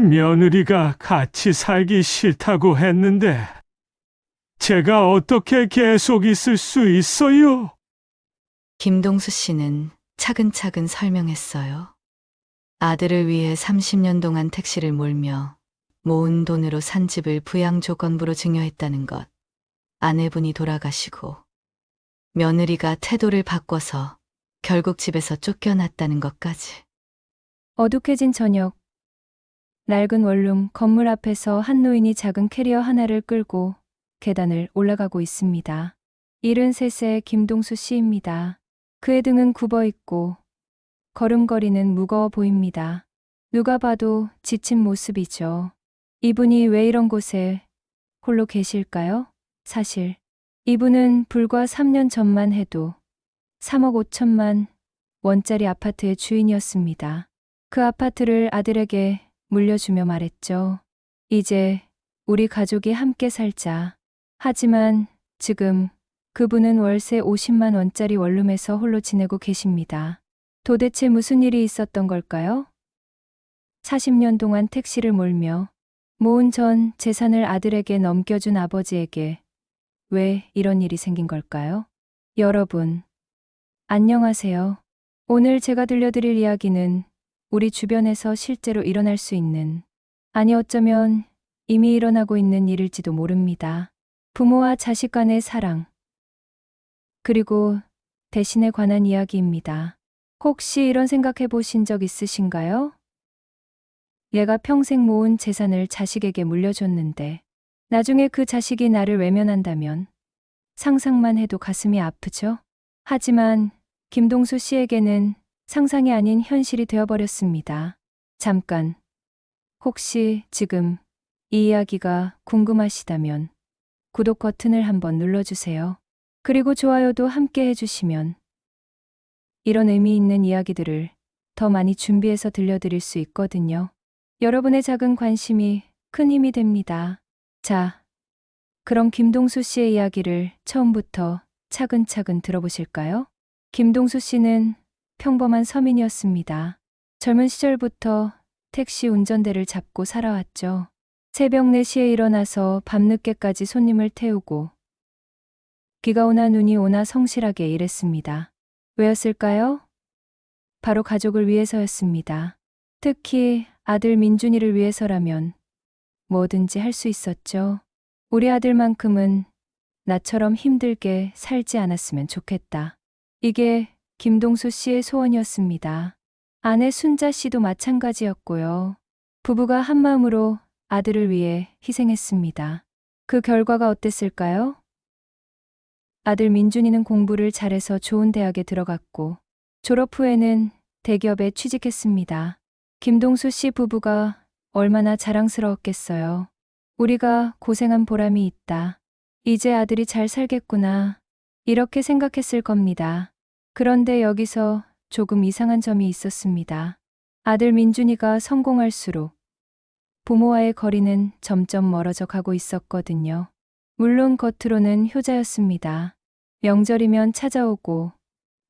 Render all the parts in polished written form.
며느리가 같이 살기 싫다고 했는데 제가 어떻게 계속 있을 수 있어요? 김동수 씨는 차근차근 설명했어요. 아들을 위해 30년 동안 택시를 몰며 모은 돈으로 산 집을 부양조건부로 증여했다는 것, 아내분이 돌아가시고 며느리가 태도를 바꿔서 결국 집에서 쫓겨났다는 것까지. 어둑해진 저녁. 낡은 원룸 건물 앞에서 한 노인이 작은 캐리어 하나를 끌고 계단을 올라가고 있습니다. 73세 김동수 씨입니다. 그의 등은 굽어 있고 걸음걸이는 무거워 보입니다. 누가 봐도 지친 모습이죠. 이분이 왜 이런 곳에 홀로 계실까요? 사실 이분은 불과 3년 전만 해도 3억 5천만 원짜리 아파트의 주인이었습니다. 그 아파트를 아들에게 물려주며 말했죠. 이제 우리 가족이 함께 살자. 하지만 지금 그분은 월세 50만 원짜리 원룸에서 홀로 지내고 계십니다. 도대체 무슨 일이 있었던 걸까요? 40년 동안 택시를 몰며 모은 전 재산을 아들에게 넘겨준 아버지에게 왜 이런 일이 생긴 걸까요? 여러분, 안녕하세요. 오늘 제가 들려드릴 이야기는 우리 주변에서 실제로 일어날 수 있는, 아니 어쩌면 이미 일어나고 있는 일일지도 모릅니다. 부모와 자식 간의 사랑, 그리고 대신에 관한 이야기입니다. 혹시 이런 생각해 보신 적 있으신가요? 얘가 평생 모은 재산을 자식에게 물려줬는데 나중에 그 자식이 나를 외면한다면 상상만 해도 가슴이 아프죠? 하지만 김동수 씨에게는 상상이 아닌 현실이 되어버렸습니다. 잠깐, 혹시 지금 이 이야기가 궁금하시다면 구독 버튼을 한번 눌러주세요. 그리고 좋아요도 함께 해주시면 이런 의미 있는 이야기들을 더 많이 준비해서 들려드릴 수 있거든요. 여러분의 작은 관심이 큰 힘이 됩니다. 자, 그럼 김동수 씨의 이야기를 처음부터 차근차근 들어보실까요? 김동수 씨는 평범한 서민이었습니다. 젊은 시절부터 택시 운전대를 잡고 살아왔죠. 새벽 4시에 일어나서 밤늦게까지 손님을 태우고 비가 오나 눈이 오나 성실하게 일했습니다. 왜였을까요? 바로 가족을 위해서였습니다. 특히 아들 민준이를 위해서라면 뭐든지 할 수 있었죠. 우리 아들만큼은 나처럼 힘들게 살지 않았으면 좋겠다. 이게 김동수 씨의 소원이었습니다. 아내 순자 씨도 마찬가지였고요. 부부가 한마음으로 아들을 위해 희생했습니다. 그 결과가 어땠을까요? 아들 민준이는 공부를 잘해서 좋은 대학에 들어갔고 졸업 후에는 대기업에 취직했습니다. 김동수 씨 부부가 얼마나 자랑스러웠겠어요. 우리가 고생한 보람이 있다. 이제 아들이 잘 살겠구나. 이렇게 생각했을 겁니다. 그런데 여기서 조금 이상한 점이 있었습니다. 아들 민준이가 성공할수록 부모와의 거리는 점점 멀어져 가고 있었거든요. 물론 겉으로는 효자였습니다. 명절이면 찾아오고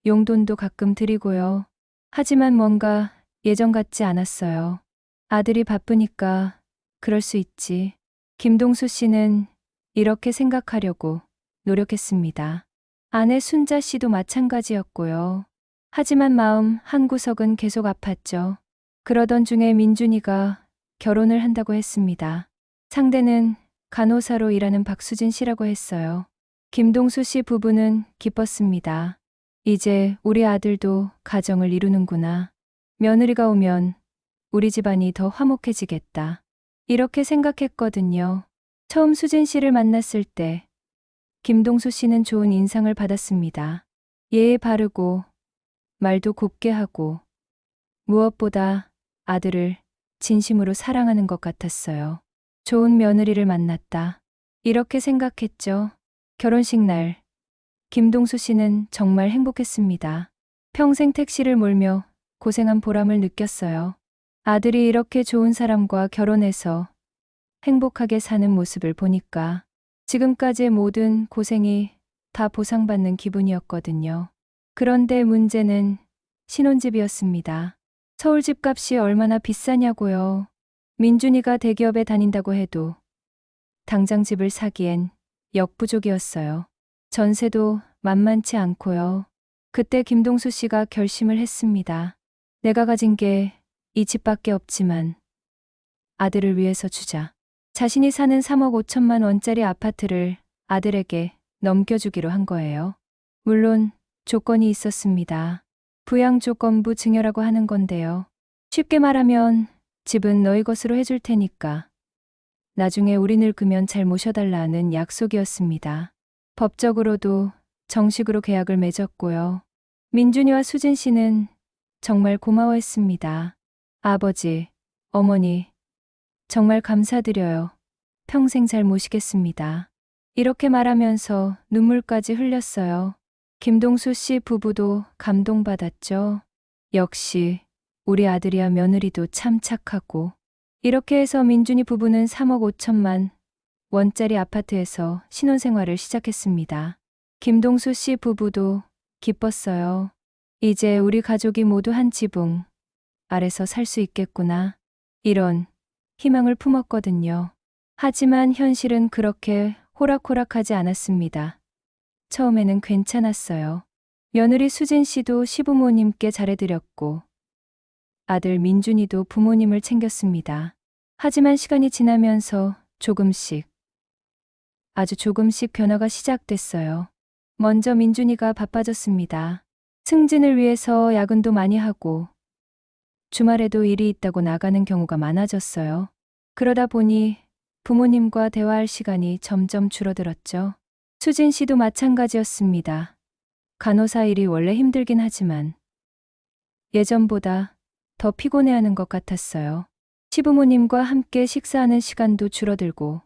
용돈도 가끔 드리고요. 하지만 뭔가 예전 같지 않았어요. 아들이 바쁘니까 그럴 수 있지. 김동수 씨는 이렇게 생각하려고 노력했습니다. 아내 순자 씨도 마찬가지였고요. 하지만 마음 한구석은 계속 아팠죠. 그러던 중에 민준이가 결혼을 한다고 했습니다. 상대는 간호사로 일하는 박수진 씨라고 했어요. 김동수 씨 부부는 기뻤습니다. 이제 우리 아들도 가정을 이루는구나. 며느리가 오면 우리 집안이 더 화목해지겠다. 이렇게 생각했거든요. 처음 수진 씨를 만났을 때 김동수 씨는 좋은 인상을 받았습니다. 예의 바르고 말도 곱게 하고 무엇보다 아들을 진심으로 사랑하는 것 같았어요. 좋은 며느리를 만났다. 이렇게 생각했죠. 결혼식 날 김동수 씨는 정말 행복했습니다. 평생 택시를 몰며 고생한 보람을 느꼈어요. 아들이 이렇게 좋은 사람과 결혼해서 행복하게 사는 모습을 보니까 지금까지의 모든 고생이 다 보상받는 기분이었거든요. 그런데 문제는 신혼집이었습니다. 서울 집값이 얼마나 비싸냐고요. 민준이가 대기업에 다닌다고 해도 당장 집을 사기엔 역부족이었어요. 전세도 만만치 않고요. 그때 김동수 씨가 결심을 했습니다. 내가 가진 게 이 집밖에 없지만 아들을 위해서 주자. 자신이 사는 3억 5천만 원짜리 아파트를 아들에게 넘겨주기로 한 거예요. 물론 조건이 있었습니다. 부양조건부 증여라고 하는 건데요. 쉽게 말하면 집은 너희 것으로 해줄 테니까 나중에 우리 늙으면 잘 모셔달라는 약속이었습니다. 법적으로도 정식으로 계약을 맺었고요. 민준이와 수진 씨는 정말 고마워했습니다. 아버지, 어머니, 정말 감사드려요. 평생 잘 모시겠습니다. 이렇게 말하면서 눈물까지 흘렸어요. 김동수 씨 부부도 감동받았죠. 역시 우리 아들이야 며느리도 참 착하고. 이렇게 해서 민준이 부부는 3억 5천만 원짜리 아파트에서 신혼생활을 시작했습니다. 김동수 씨 부부도 기뻤어요. 이제 우리 가족이 모두 한 지붕 아래서 살 수 있겠구나. 이런 희망을 품었거든요. 하지만 현실은 그렇게 호락호락하지 않았습니다. 처음에는 괜찮았어요. 며느리 수진 씨도 시부모님께 잘해드렸고 아들 민준이도 부모님을 챙겼습니다. 하지만 시간이 지나면서 조금씩, 아주 조금씩 변화가 시작됐어요. 먼저 민준이가 바빠졌습니다. 승진을 위해서 야근도 많이 하고 주말에도 일이 있다고 나가는 경우가 많아졌어요. 그러다 보니 부모님과 대화할 시간이 점점 줄어들었죠. 수진 씨도 마찬가지였습니다. 간호사 일이 원래 힘들긴 하지만 예전보다 더 피곤해하는 것 같았어요. 시부모님과 함께 식사하는 시간도 줄어들고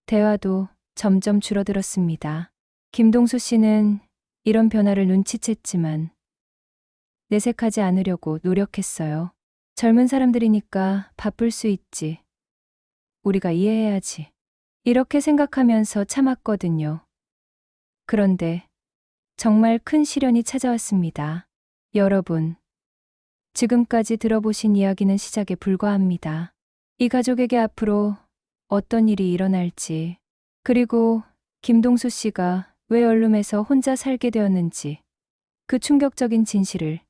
대화도 점점 줄어들었습니다. 김동수 씨는 이런 변화를 눈치챘지만 내색하지 않으려고 노력했어요. 젊은 사람들이니까 바쁠 수 있지. 우리가 이해해야지. 이렇게 생각하면서 참았거든요. 그런데 정말 큰 시련이 찾아왔습니다. 여러분, 지금까지 들어보신 이야기는 시작에 불과합니다. 이 가족에게 앞으로 어떤 일이 일어날지, 그리고 김동수 씨가 왜 원룸에서 혼자 살게 되었는지 그 충격적인 진실을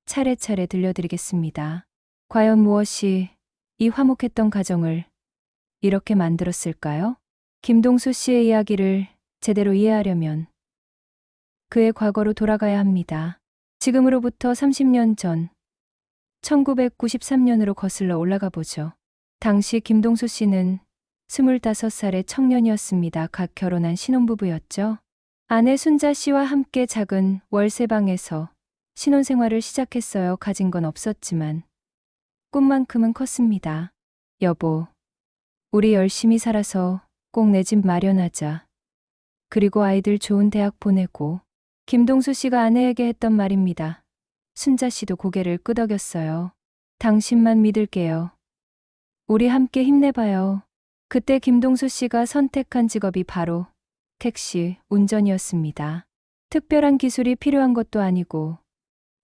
차례차례 들려드리겠습니다. 과연 무엇이 이 화목했던 가정을 이렇게 만들었을까요? 김동수 씨의 이야기를 제대로 이해하려면 그의 과거로 돌아가야 합니다. 지금으로부터 30년 전 1993년으로 거슬러 올라가 보죠. 당시 김동수 씨는 25살의 청년이었습니다. 갓 결혼한 신혼부부였죠. 아내 순자 씨와 함께 작은 월세방에서 신혼생활을 시작했어요. 가진 건 없었지만 꿈만큼은 컸습니다. 여보, 우리 열심히 살아서 꼭 내 집 마련하자. 그리고 아이들 좋은 대학 보내고. 김동수 씨가 아내에게 했던 말입니다. 순자 씨도 고개를 끄덕였어요. 당신만 믿을게요. 우리 함께 힘내봐요. 그때 김동수 씨가 선택한 직업이 바로 택시 운전이었습니다. 특별한 기술이 필요한 것도 아니고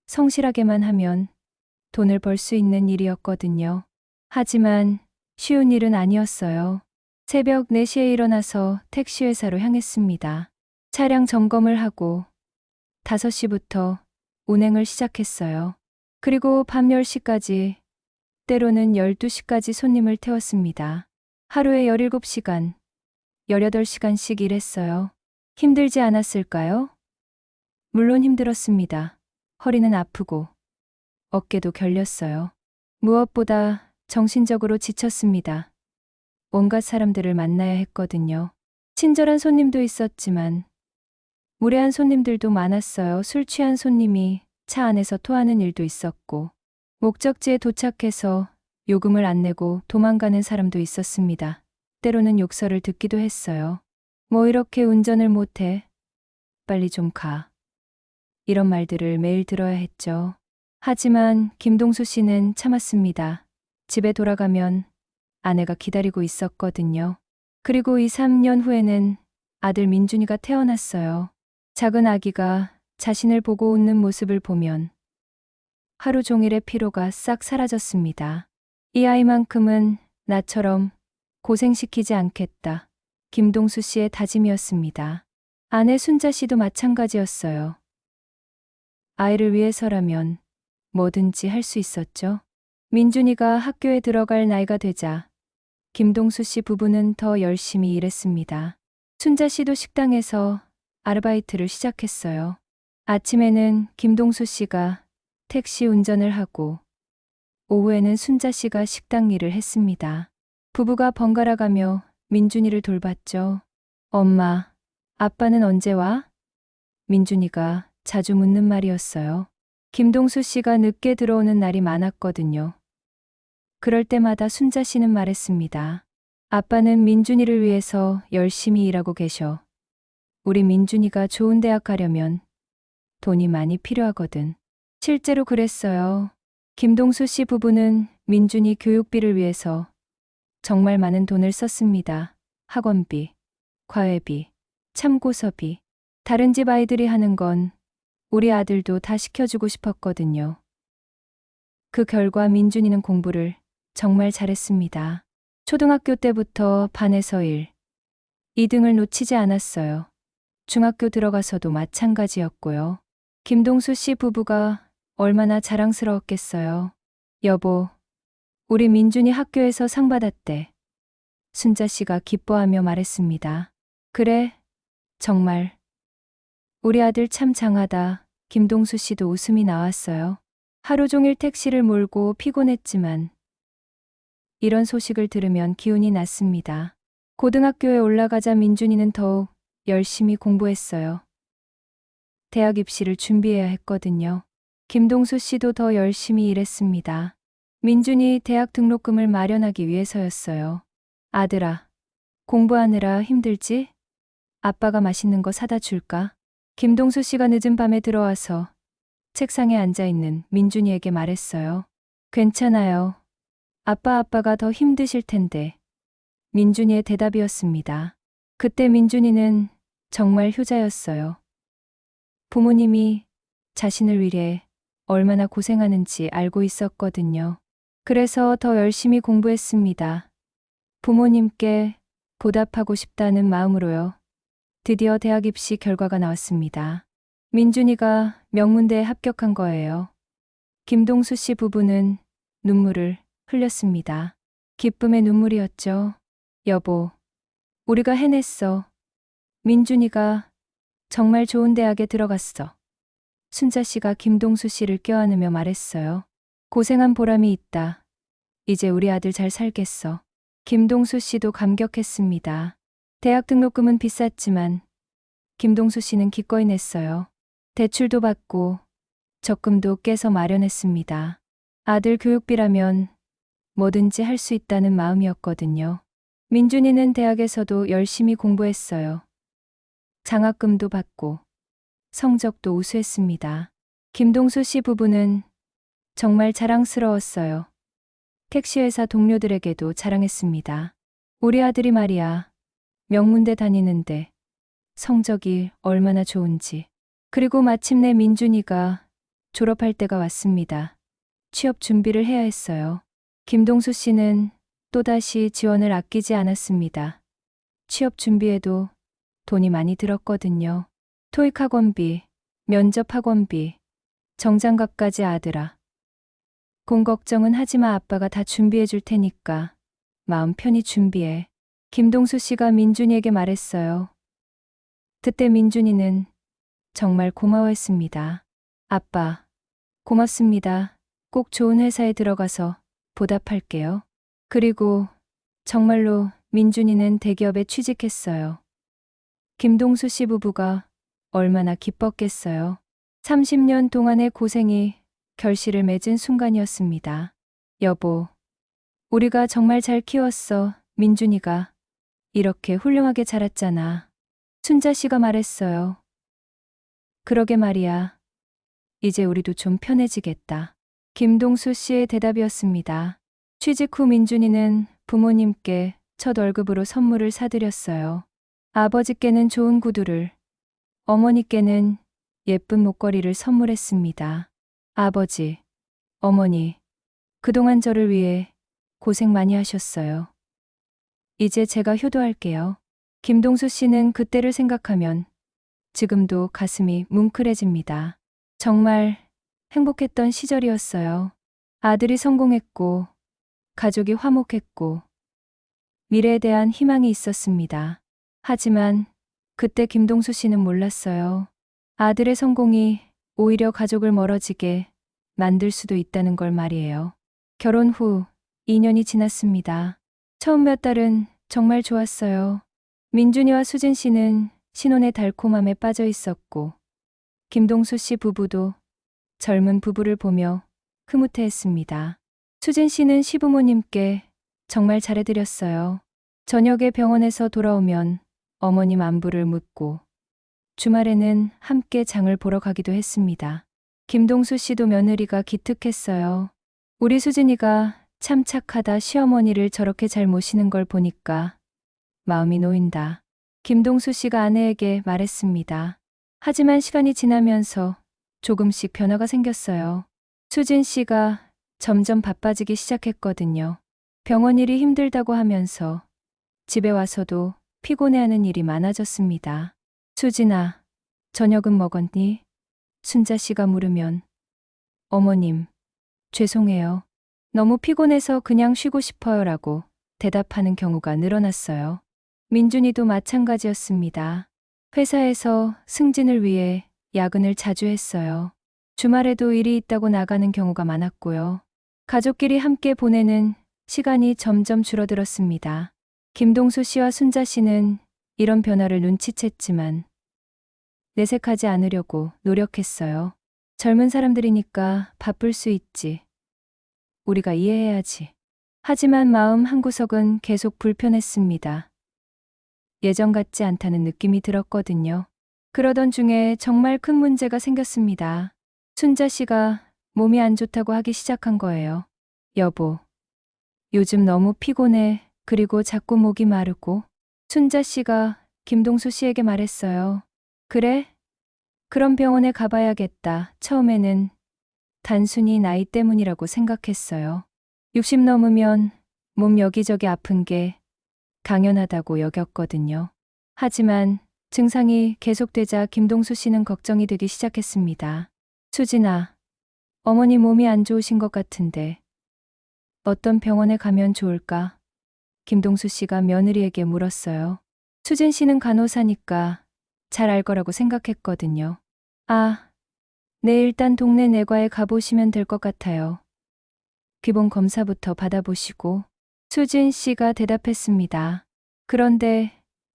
성실하게만 하면 돈을 벌 수 있는 일이었거든요. 하지만 쉬운 일은 아니었어요. 새벽 4시에 일어나서 택시회사로 향했습니다. 차량 점검을 하고 5시부터 운행을 시작했어요. 그리고 밤 10시까지, 때로는 12시까지 손님을 태웠습니다. 하루에 17시간, 18시간씩 일했어요. 힘들지 않았을까요? 물론 힘들었습니다. 허리는 아프고 어깨도 결렸어요. 무엇보다 정신적으로 지쳤습니다. 온갖 사람들을 만나야 했거든요. 친절한 손님도 있었지만 무례한 손님들도 많았어요. 술 취한 손님이 차 안에서 토하는 일도 있었고 목적지에 도착해서 요금을 안 내고 도망가는 사람도 있었습니다. 때로는 욕설을 듣기도 했어요. 뭐 이렇게 운전을 못해? 빨리 좀 가. 이런 말들을 매일 들어야 했죠. 하지만 김동수 씨는 참았습니다. 집에 돌아가면 아내가 기다리고 있었거든요. 그리고 2, 3년 후에는 아들 민준이가 태어났어요. 작은 아기가 자신을 보고 웃는 모습을 보면 하루 종일의 피로가 싹 사라졌습니다. 이 아이만큼은 나처럼 고생시키지 않겠다. 김동수 씨의 다짐이었습니다. 아내 순자 씨도 마찬가지였어요. 아이를 위해서라면 뭐든지 할 수 있었죠. 민준이가 학교에 들어갈 나이가 되자 김동수 씨 부부는 더 열심히 일했습니다. 순자 씨도 식당에서 아르바이트를 시작했어요. 아침에는 김동수 씨가 택시 운전을 하고 오후에는 순자 씨가 식당 일을 했습니다. 부부가 번갈아 가며 민준이를 돌봤죠. 엄마, 아빠는 언제 와? 민준이가 자주 묻는 말이었어요. 김동수 씨가 늦게 들어오는 날이 많았거든요. 그럴 때마다 순자 씨는 말했습니다. 아빠는 민준이를 위해서 열심히 일하고 계셔. 우리 민준이가 좋은 대학 가려면 돈이 많이 필요하거든. 실제로 그랬어요. 김동수 씨 부부는 민준이 교육비를 위해서 정말 많은 돈을 썼습니다. 학원비, 과외비, 참고서비. 다른 집 아이들이 하는 건 우리 아들도 다 시켜주고 싶었거든요. 그 결과 민준이는 공부를 정말 잘했습니다. 초등학교 때부터 반에서 1, 2등을 놓치지 않았어요. 중학교 들어가서도 마찬가지였고요. 김동수 씨 부부가 얼마나 자랑스러웠겠어요. 여보, 우리 민준이 학교에서 상 받았대. 순자 씨가 기뻐하며 말했습니다. 그래, 정말. 우리 아들 참 장하다. 김동수 씨도 웃음이 나왔어요. 하루 종일 택시를 몰고 피곤했지만 이런 소식을 들으면 기운이 났습니다. 고등학교에 올라가자 민준이는 더욱 열심히 공부했어요. 대학 입시를 준비해야 했거든요. 김동수 씨도 더 열심히 일했습니다. 민준이 대학 등록금을 마련하기 위해서였어요. 아들아, 공부하느라 힘들지? 아빠가 맛있는 거 사다 줄까? 김동수 씨가 늦은 밤에 들어와서 책상에 앉아 있는 민준이에게 말했어요. 괜찮아요. 아빠가 더 힘드실 텐데. 민준이의 대답이었습니다. 그때 민준이는 정말 효자였어요. 부모님이 자신을 위해 얼마나 고생하는지 알고 있었거든요. 그래서 더 열심히 공부했습니다. 부모님께 보답하고 싶다는 마음으로요. 드디어 대학 입시 결과가 나왔습니다. 민준이가 명문대에 합격한 거예요. 김동수 씨 부부는 눈물을 흘렸습니다. 기쁨의 눈물이었죠. 여보, 우리가 해냈어. 민준이가 정말 좋은 대학에 들어갔어. 순자 씨가 김동수 씨를 껴안으며 말했어요. 고생한 보람이 있다. 이제 우리 아들 잘 살겠어. 김동수 씨도 감격했습니다. 대학 등록금은 비쌌지만 김동수 씨는 기꺼이 냈어요. 대출도 받고 적금도 깨서 마련했습니다. 아들 교육비라면 뭐든지 할 수 있다는 마음이었거든요. 민준이는 대학에서도 열심히 공부했어요. 장학금도 받고 성적도 우수했습니다. 김동수 씨 부부는 정말 자랑스러웠어요. 택시회사 동료들에게도 자랑했습니다. 우리 아들이 말이야, 명문대 다니는데 성적이 얼마나 좋은지. 그리고 마침내 민준이가 졸업할 때가 왔습니다. 취업 준비를 해야 했어요. 김동수 씨는 또다시 지원을 아끼지 않았습니다. 취업 준비에도 돈이 많이 들었거든요. 토익 학원비, 면접 학원비, 정장갑까지. 아들아, 공 걱정은 하지 마. 아빠가 다 준비해 줄 테니까 마음 편히 준비해. 김동수 씨가 민준이에게 말했어요. 그때 민준이는 정말 고마워했습니다. 아빠, 고맙습니다. 꼭 좋은 회사에 들어가서 보답할게요. 그리고 정말로 민준이는 대기업에 취직했어요. 김동수 씨 부부가 얼마나 기뻤겠어요. 30년 동안의 고생이 결실을 맺은 순간이었습니다. 여보, 우리가 정말 잘 키웠어. 민준이가 이렇게 훌륭하게 자랐잖아. 순자 씨가 말했어요. 그러게 말이야. 이제 우리도 좀 편해지겠다. 김동수 씨의 대답이었습니다. 취직 후 민준이는 부모님께 첫 월급으로 선물을 사드렸어요. 아버지께는 좋은 구두를, 어머니께는 예쁜 목걸이를 선물했습니다. 아버지, 어머니, 그동안 저를 위해 고생 많이 하셨어요. 이제 제가 효도할게요. 김동수 씨는 그때를 생각하면 지금도 가슴이 뭉클해집니다. 정말 행복했던 시절이었어요. 아들이 성공했고, 가족이 화목했고, 미래에 대한 희망이 있었습니다. 하지만 그때 김동수 씨는 몰랐어요. 아들의 성공이 오히려 가족을 멀어지게 만들 수도 있다는 걸 말이에요. 결혼 후 2년이 지났습니다. 처음 몇 달은 정말 좋았어요. 민준이와 수진 씨는 신혼의 달콤함에 빠져 있었고, 김동수 씨 부부도 젊은 부부를 보며 흐뭇해했습니다. 수진 씨는 시부모님께 정말 잘해드렸어요. 저녁에 병원에서 돌아오면 어머님 안부를 묻고, 주말에는 함께 장을 보러 가기도 했습니다. 김동수 씨도 며느리가 기특했어요. 우리 수진이가 참 착하다, 시어머니를 저렇게 잘 모시는 걸 보니까 마음이 놓인다. 김동수 씨가 아내에게 말했습니다. 하지만 시간이 지나면서 조금씩 변화가 생겼어요. 수진 씨가 점점 바빠지기 시작했거든요. 병원 일이 힘들다고 하면서 집에 와서도 피곤해하는 일이 많아졌습니다. 수진아, 저녁은 먹었니? 순자 씨가 물으면, 어머님, 죄송해요. 너무 피곤해서 그냥 쉬고 싶어요라고 대답하는 경우가 늘어났어요. 민준이도 마찬가지였습니다. 회사에서 승진을 위해 야근을 자주 했어요. 주말에도 일이 있다고 나가는 경우가 많았고요. 가족끼리 함께 보내는 시간이 점점 줄어들었습니다. 김동수 씨와 순자 씨는 이런 변화를 눈치챘지만 내색하지 않으려고 노력했어요. 젊은 사람들이니까 바쁠 수 있지. 우리가 이해해야지. 하지만 마음 한구석은 계속 불편했습니다. 예전 같지 않다는 느낌이 들었거든요. 그러던 중에 정말 큰 문제가 생겼습니다. 순자 씨가 몸이 안 좋다고 하기 시작한 거예요. 여보, 요즘 너무 피곤해. 그리고 자꾸 목이 마르고. 순자 씨가 김동수 씨에게 말했어요. 그래? 그럼 병원에 가봐야겠다. 처음에는 단순히 나이 때문이라고 생각했어요. 60 넘으면 몸 여기저기 아픈 게 당연하다고 여겼거든요. 하지만 증상이 계속되자 김동수 씨는 걱정이 되기 시작했습니다. 수진아, 어머니 몸이 안 좋으신 것 같은데 어떤 병원에 가면 좋을까? 김동수 씨가 며느리에게 물었어요. 수진 씨는 간호사니까 잘 알 거라고 생각했거든요. 아, 네, 일단 동네 내과에 가보시면 될 것 같아요. 기본 검사부터 받아보시고. 수진 씨가 대답했습니다. 그런데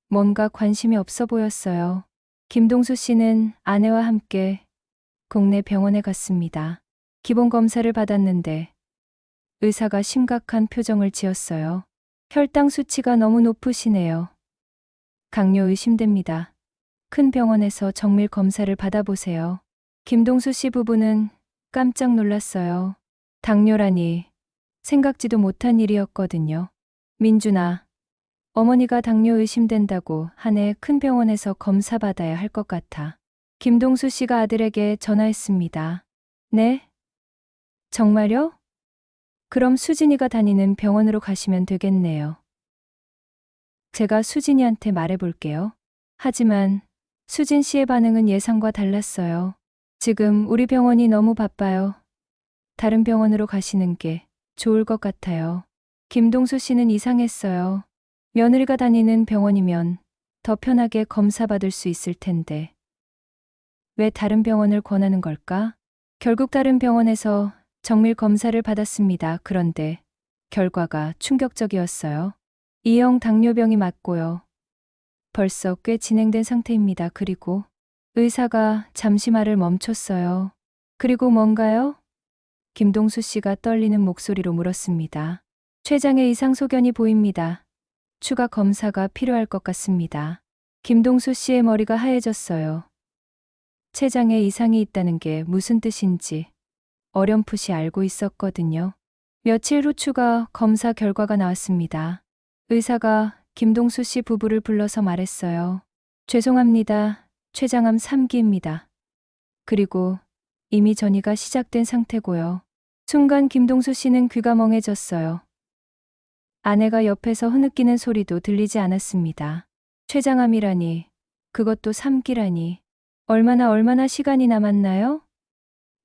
뭔가 관심이 없어 보였어요. 김동수 씨는 아내와 함께 국내 병원에 갔습니다. 기본 검사를 받았는데 의사가 심각한 표정을 지었어요. 혈당 수치가 너무 높으시네요. 당뇨 의심됩니다. 큰 병원에서 정밀 검사를 받아보세요. 김동수 씨 부부는 깜짝 놀랐어요. 당뇨라니 생각지도 못한 일이었거든요. 민준아, 어머니가 당뇨 의심된다고 하네. 큰 병원에서 검사 받아야 할 것 같아. 김동수 씨가 아들에게 전화했습니다. 네? 정말요? 그럼 수진이가 다니는 병원으로 가시면 되겠네요. 제가 수진이한테 말해볼게요. 하지만 수진 씨의 반응은 예상과 달랐어요. 지금 우리 병원이 너무 바빠요. 다른 병원으로 가시는 게 좋을 것 같아요. 김동수 씨는 이상했어요. 며느리가 다니는 병원이면 더 편하게 검사받을 수 있을 텐데. 왜 다른 병원을 권하는 걸까? 결국 다른 병원에서 정밀 검사를 받았습니다. 그런데 결과가 충격적이었어요. E형 당뇨병이 맞고요. 벌써 꽤 진행된 상태입니다. 그리고 의사가 잠시 말을 멈췄어요. 그리고 뭔가요? 김동수 씨가 떨리는 목소리로 물었습니다. 췌장에 이상 소견이 보입니다. 추가 검사가 필요할 것 같습니다. 김동수 씨의 머리가 하얘졌어요. 췌장에 이상이 있다는 게 무슨 뜻인지 어렴풋이 알고 있었거든요. 며칠 후 추가 검사 결과가 나왔습니다. 의사가 김동수 씨 부부를 불러서 말했어요. 죄송합니다. 췌장암 3기입니다. 그리고 이미 전이가 시작된 상태고요. 순간 김동수 씨는 귀가 멍해졌어요. 아내가 옆에서 흐느끼는 소리도 들리지 않았습니다. 췌장암이라니, 그것도 3기라니. 얼마나 시간이 남았나요?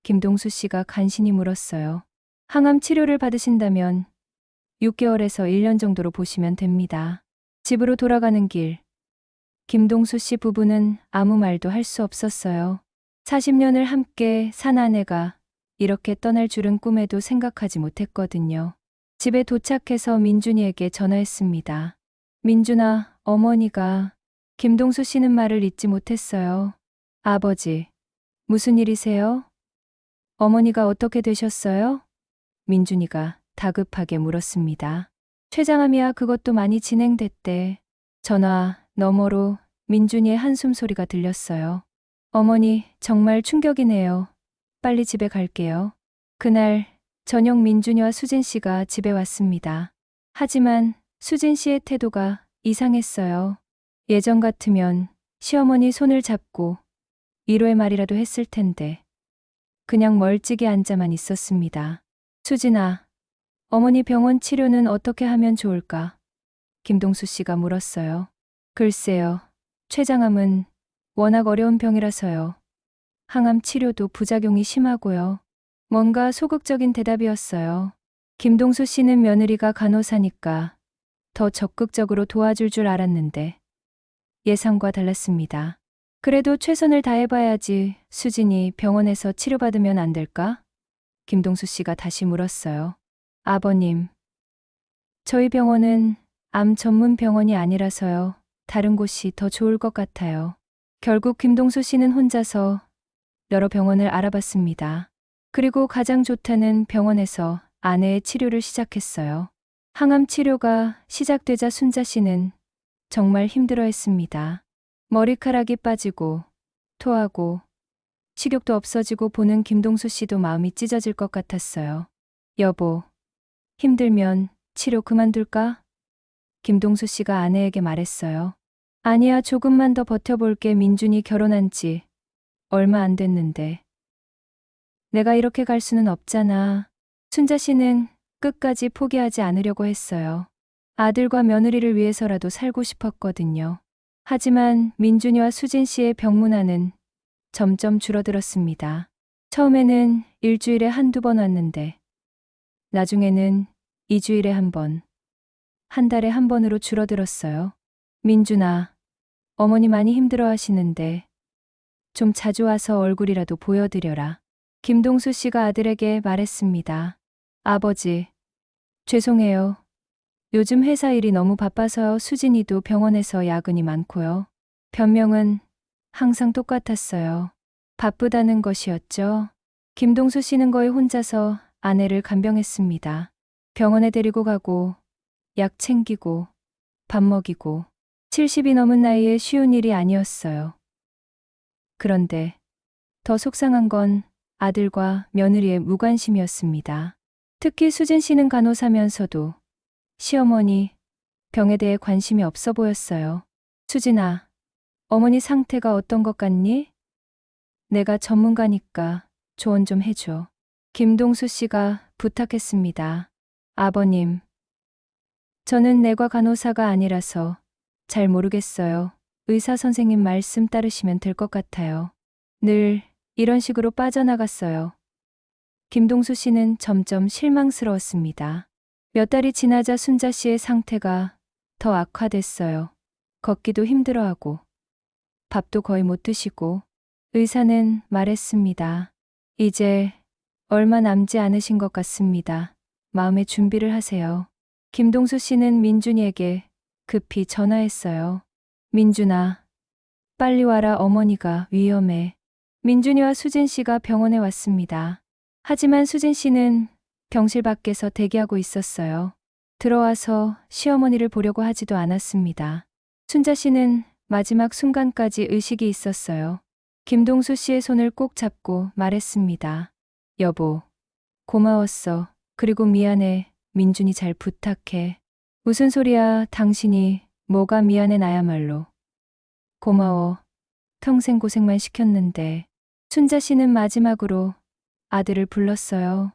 김동수 씨가 간신히 물었어요. 항암 치료를 받으신다면 6개월에서 1년 정도로 보시면 됩니다. 집으로 돌아가는 길. 김동수 씨 부부는 아무 말도 할 수 없었어요. 40년을 함께 산 아내가 이렇게 떠날 줄은 꿈에도 생각하지 못했거든요. 집에 도착해서 민준이에게 전화했습니다. 민준아, 어머니가. 김동수 씨는 말을 잇지 못했어요. 아버지, 무슨 일이세요? 어머니가 어떻게 되셨어요? 민준이가 다급하게 물었습니다. 췌장암이야, 그것도 많이 진행됐대. 전화 너머로 민준이의 한숨 소리가 들렸어요. 어머니, 정말 충격이네요. 빨리 집에 갈게요. 그날 저녁 민준이와 수진 씨가 집에 왔습니다. 하지만 수진 씨의 태도가 이상했어요. 예전 같으면 시어머니 손을 잡고 위로의 말이라도 했을 텐데 그냥 멀찍이 앉아만 있었습니다. 수진아, 어머니 병원 치료는 어떻게 하면 좋을까? 김동수 씨가 물었어요. 글쎄요, 췌장암은 워낙 어려운 병이라서요. 항암 치료도 부작용이 심하고요. 뭔가 소극적인 대답이었어요. 김동수 씨는 며느리가 간호사니까 더 적극적으로 도와줄 줄 알았는데 예상과 달랐습니다. 그래도 최선을 다해봐야지. 수진이 병원에서 치료받으면 안 될까? 김동수 씨가 다시 물었어요. 아버님, 저희 병원은 암 전문 병원이 아니라서요. 다른 곳이 더 좋을 것 같아요. 결국 김동수 씨는 혼자서 여러 병원을 알아봤습니다. 그리고 가장 좋다는 병원에서 아내의 치료를 시작했어요. 항암 치료가 시작되자 순자 씨는 정말 힘들어했습니다. 머리카락이 빠지고 토하고 식욕도 없어지고 보는 김동수 씨도 마음이 찢어질 것 같았어요. 여보, 힘들면 치료 그만둘까? 김동수 씨가 아내에게 말했어요. 아니야, 조금만 더 버텨볼게. 민준이 결혼한 지 얼마 안 됐는데. 내가 이렇게 갈 수는 없잖아. 순자 씨는 끝까지 포기하지 않으려고 했어요. 아들과 며느리를 위해서라도 살고 싶었거든요. 하지만 민준이와 수진 씨의 병문안은 점점 줄어들었습니다. 처음에는 일주일에 한두 번 왔는데 나중에는 2주일에 한 번, 한 달에 한 번으로 줄어들었어요. 민준아, 어머니 많이 힘들어 하시는데 좀 자주 와서 얼굴이라도 보여드려라. 김동수 씨가 아들에게 말했습니다. 아버지, 죄송해요. 요즘 회사 일이 너무 바빠서요. 수진이도 병원에서 야근이 많고요. 변명은 항상 똑같았어요. 바쁘다는 것이었죠. 김동수 씨는 거의 혼자서 아내를 간병했습니다. 병원에 데리고 가고, 약 챙기고, 밥 먹이고, 70이 넘은 나이에 쉬운 일이 아니었어요. 그런데 더 속상한 건 아들과 며느리의 무관심이었습니다. 특히 수진 씨는 간호사면서도 시어머니 병에 대해 관심이 없어 보였어요. 수진아, 어머니 상태가 어떤 것 같니? 내가 전문가니까 조언 좀 해줘. 김동수 씨가 부탁했습니다. 아버님, 저는 내과 간호사가 아니라서 잘 모르겠어요. 의사 선생님 말씀 따르시면 될 것 같아요. 늘 이런 식으로 빠져나갔어요. 김동수 씨는 점점 실망스러웠습니다. 몇 달이 지나자 순자 씨의 상태가 더 악화됐어요. 걷기도 힘들어하고 밥도 거의 못 드시고 의사는 말했습니다. 이제 얼마 남지 않으신 것 같습니다. 마음의 준비를 하세요. 김동수 씨는 민준이에게 급히 전화했어요. 민준아, 빨리 와라. 어머니가 위험해. 민준이와 수진 씨가 병원에 왔습니다. 하지만 수진 씨는 병실 밖에서 대기하고 있었어요. 들어와서 시어머니를 보려고 하지도 않았습니다. 순자 씨는 마지막 순간까지 의식이 있었어요. 김동수 씨의 손을 꼭 잡고 말했습니다. 여보, 고마웠어. 그리고 미안해. 민준이 잘 부탁해. 무슨 소리야. 당신이 뭐가 미안해. 나야말로 고마워. 평생 고생만 시켰는데. 순자 씨는 마지막으로 아들을 불렀어요.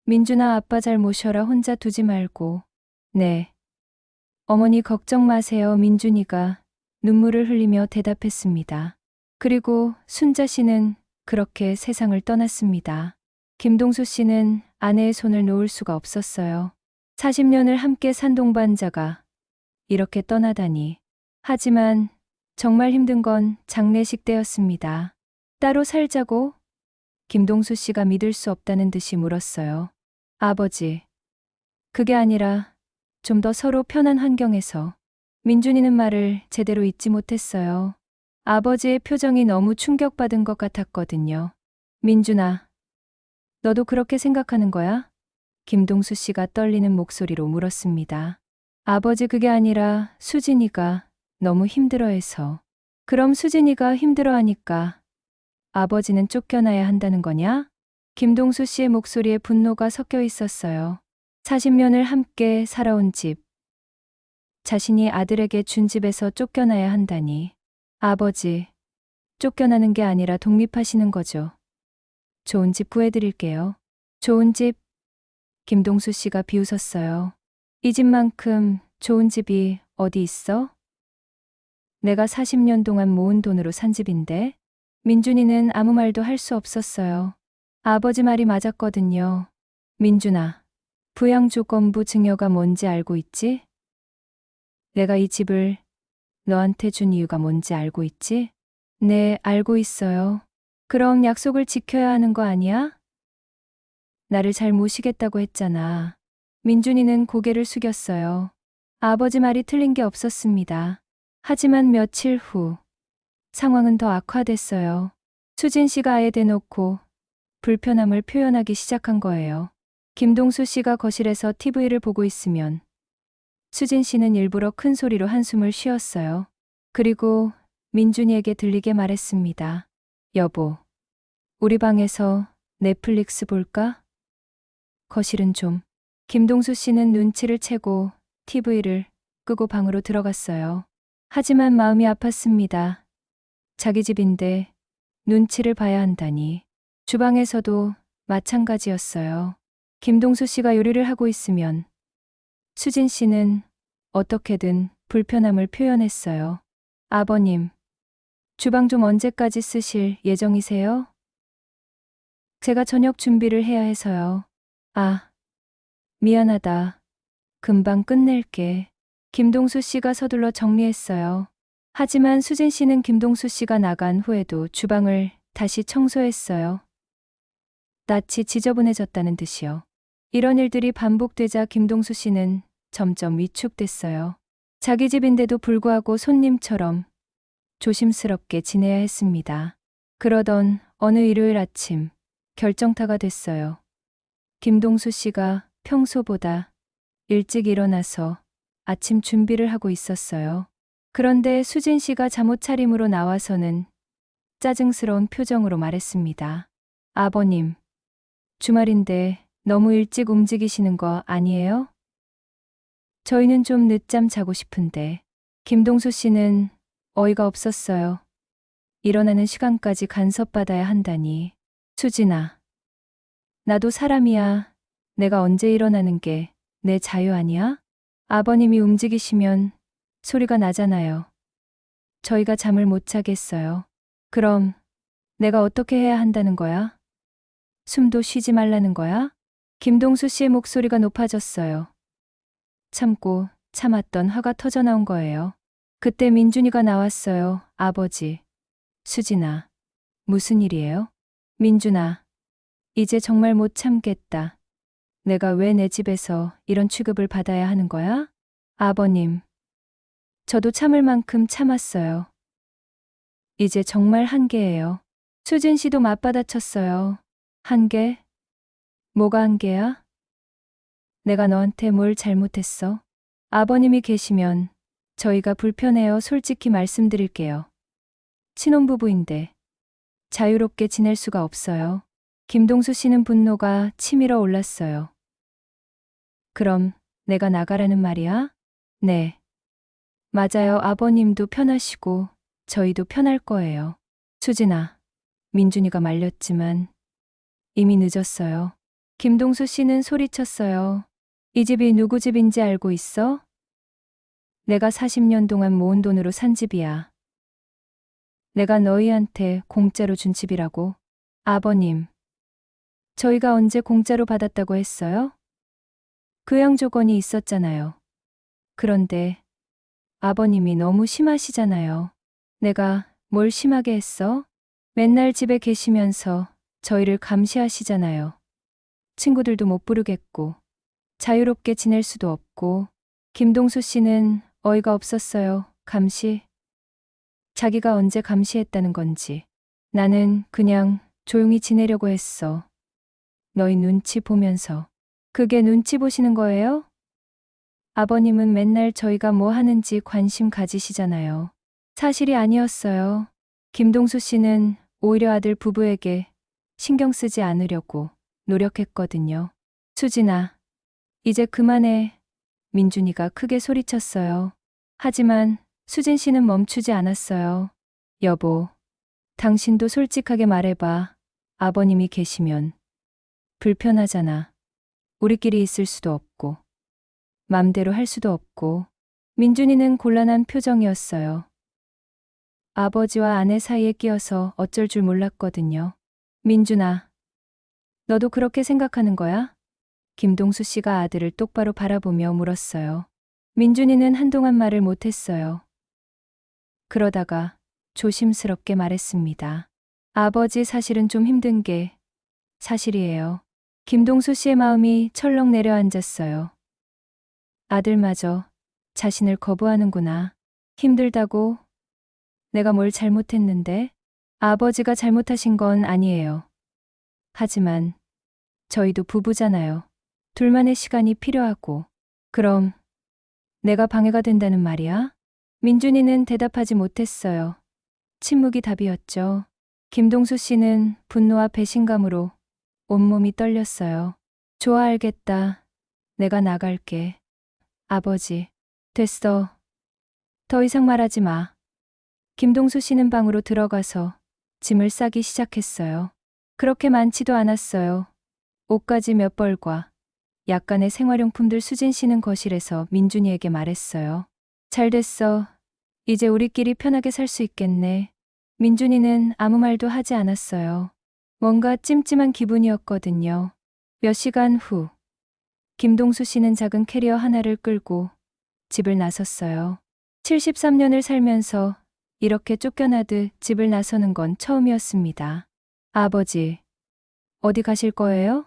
민준아, 아빠 잘 모셔라. 혼자 두지 말고. 네, 어머니 걱정 마세요. 민준이가 눈물을 흘리며 대답했습니다. 그리고 순자 씨는 그렇게 세상을 떠났습니다. 김동수 씨는 아내의 손을 놓을 수가 없었어요. 40년을 함께 산 동반자가 이렇게 떠나다니. 하지만 정말 힘든 건 장례식 때였습니다. 따로 살자고? 김동수 씨가 믿을 수 없다는 듯이 물었어요. 아버지, 그게 아니라 좀 더 서로 편한 환경에서. 민준이는 말을 제대로 잊지 못했어요. 아버지의 표정이 너무 충격받은 것 같았거든요. 민준아, 너도 그렇게 생각하는 거야? 김동수 씨가 떨리는 목소리로 물었습니다. 아버지, 그게 아니라 수진이가 너무 힘들어해서. 그럼 수진이가 힘들어하니까 아버지는 쫓겨나야 한다는 거냐? 김동수 씨의 목소리에 분노가 섞여 있었어요. 40년을 함께 살아온 집, 자신이 아들에게 준 집에서 쫓겨나야 한다니. 아버지, 쫓겨나는 게 아니라 독립하시는 거죠. 좋은 집 구해드릴게요. 좋은 집? 김동수 씨가 비웃었어요. 이 집만큼 좋은 집이 어디 있어? 내가 40년 동안 모은 돈으로 산 집인데. 민준이는 아무 말도 할 수 없었어요. 아버지 말이 맞았거든요. 민준아, 부양조건부 증여가 뭔지 알고 있지? 내가 이 집을 너한테 준 이유가 뭔지 알고 있지? 네, 알고 있어요. 그럼 약속을 지켜야 하는 거 아니야? 나를 잘 모시겠다고 했잖아. 민준이는 고개를 숙였어요. 아버지 말이 틀린 게 없었습니다. 하지만 며칠 후 상황은 더 악화됐어요. 수진 씨가 아예 대놓고 불편함을 표현하기 시작한 거예요. 김동수 씨가 거실에서 TV를 보고 있으면 수진 씨는 일부러 큰 소리로 한숨을 쉬었어요. 그리고 민준이에게 들리게 말했습니다. 여보, 우리 방에서 넷플릭스 볼까? 거실은 좀. 김동수 씨는 눈치를 채고 TV를 끄고 방으로 들어갔어요. 하지만 마음이 아팠습니다. 자기 집인데 눈치를 봐야 한다니. 주방에서도 마찬가지였어요. 김동수 씨가 요리를 하고 있으면 수진 씨는 어떻게든 불편함을 표현했어요. 아버님, 주방 좀 언제까지 쓰실 예정이세요? 제가 저녁 준비를 해야 해서요. 아, 미안하다. 금방 끝낼게. 김동수 씨가 서둘러 정리했어요. 하지만 수진 씨는 김동수 씨가 나간 후에도 주방을 다시 청소했어요. 낯이 지저분해졌다는 듯이요. 이런 일들이 반복되자 김동수 씨는 점점 위축됐어요. 자기 집인데도 불구하고 손님처럼 조심스럽게 지내야 했습니다. 그러던 어느 일요일 아침, 결정타가 됐어요. 김동수 씨가 평소보다 일찍 일어나서 아침 준비를 하고 있었어요. 그런데 수진 씨가 잠옷 차림으로 나와서는 짜증스러운 표정으로 말했습니다. 아버님, 주말인데 너무 일찍 움직이시는 거 아니에요? 저희는 좀 늦잠 자고 싶은데. 김동수 씨는 어이가 없었어요. 일어나는 시간까지 간섭받아야 한다니. 수진아, 나도 사람이야. 내가 언제 일어나는 게 내 자유 아니야? 아버님이 움직이시면 소리가 나잖아요. 저희가 잠을 못 자겠어요. 그럼 내가 어떻게 해야 한다는 거야? 숨도 쉬지 말라는 거야? 김동수 씨의 목소리가 높아졌어요. 참고 참았던 화가 터져 나온 거예요. 그때 민준이가 나왔어요. 아버지, 수진아, 무슨 일이에요? 민준아, 이제 정말 못 참겠다. 내가 왜 내 집에서 이런 취급을 받아야 하는 거야? 아버님, 저도 참을 만큼 참았어요. 이제 정말 한계예요. 수진 씨도 맞받아쳤어요. 한계? 뭐가 한계야? 내가 너한테 뭘 잘못했어? 아버님이 계시면 저희가 불편해요. 솔직히 말씀드릴게요. 신혼부부인데 자유롭게 지낼 수가 없어요. 김동수 씨는 분노가 치밀어 올랐어요. 그럼 내가 나가라는 말이야? 네. 맞아요. 아버님도 편하시고 저희도 편할 거예요. 수진아, 민준이가 말렸지만 이미 늦었어요. 김동수 씨는 소리쳤어요. 이 집이 누구 집인지 알고 있어? 내가 40년 동안 모은 돈으로 산 집이야. 내가 너희한테 공짜로 준 집이라고. 아버님, 저희가 언제 공짜로 받았다고 했어요? 교양 조건이 있었잖아요. 그런데 아버님이 너무 심하시잖아요. 내가 뭘 심하게 했어? 맨날 집에 계시면서 저희를 감시하시잖아요. 친구들도 못 부르겠고, 자유롭게 지낼 수도 없고, 김동수 씨는 어이가 없었어요. 감시? 자기가 언제 감시했다는 건지. 나는 그냥 조용히 지내려고 했어. 너희 눈치 보면서. 그게 눈치 보시는 거예요? 아버님은 맨날 저희가 뭐 하는지 관심 가지시잖아요. 사실이 아니었어요. 김동수 씨는 오히려 아들 부부에게 신경 쓰지 않으려고 노력했거든요. 수진아, 이제 그만해. 민준이가 크게 소리쳤어요. 하지만 수진 씨는 멈추지 않았어요. 여보, 당신도 솔직하게 말해봐. 아버님이 계시면 불편하잖아. 우리끼리 있을 수도 없고, 맘대로 할 수도 없고. 민준이는 곤란한 표정이었어요. 아버지와 아내 사이에 끼어서 어쩔 줄 몰랐거든요. 민준아, 너도 그렇게 생각하는 거야? 김동수 씨가 아들을 똑바로 바라보며 물었어요. 민준이는 한동안 말을 못했어요. 그러다가 조심스럽게 말했습니다. 아버지, 사실은 좀 힘든 게 사실이에요. 김동수 씨의 마음이 철렁 내려앉았어요. 아들마저 자신을 거부하는구나. 힘들다고? 내가 뭘 잘못했는데? 아버지가 잘못하신 건 아니에요. 하지만 저희도 부부잖아요. 둘만의 시간이 필요하고. 그럼 내가 방해가 된다는 말이야? 민준이는 대답하지 못했어요. 침묵이 답이었죠. 김동수 씨는 분노와 배신감으로 온몸이 떨렸어요. 좋아, 알겠다. 내가 나갈게. 아버지, 됐어. 더 이상 말하지 마. 김동수 씨는 방으로 들어가서 짐을 싸기 시작했어요. 그렇게 많지도 않았어요. 옷가지 몇 벌과 약간의 생활용품들. 수진 씨는 거실에서 민준이에게 말했어요. 잘 됐어. 이제 우리끼리 편하게 살 수 있겠네. 민준이는 아무 말도 하지 않았어요. 뭔가 찜찜한 기분이었거든요. 몇 시간 후, 김동수 씨는 작은 캐리어 하나를 끌고 집을 나섰어요. 73년을 살면서 이렇게 쫓겨나듯 집을 나서는 건 처음이었습니다. 아버지, 어디 가실 거예요?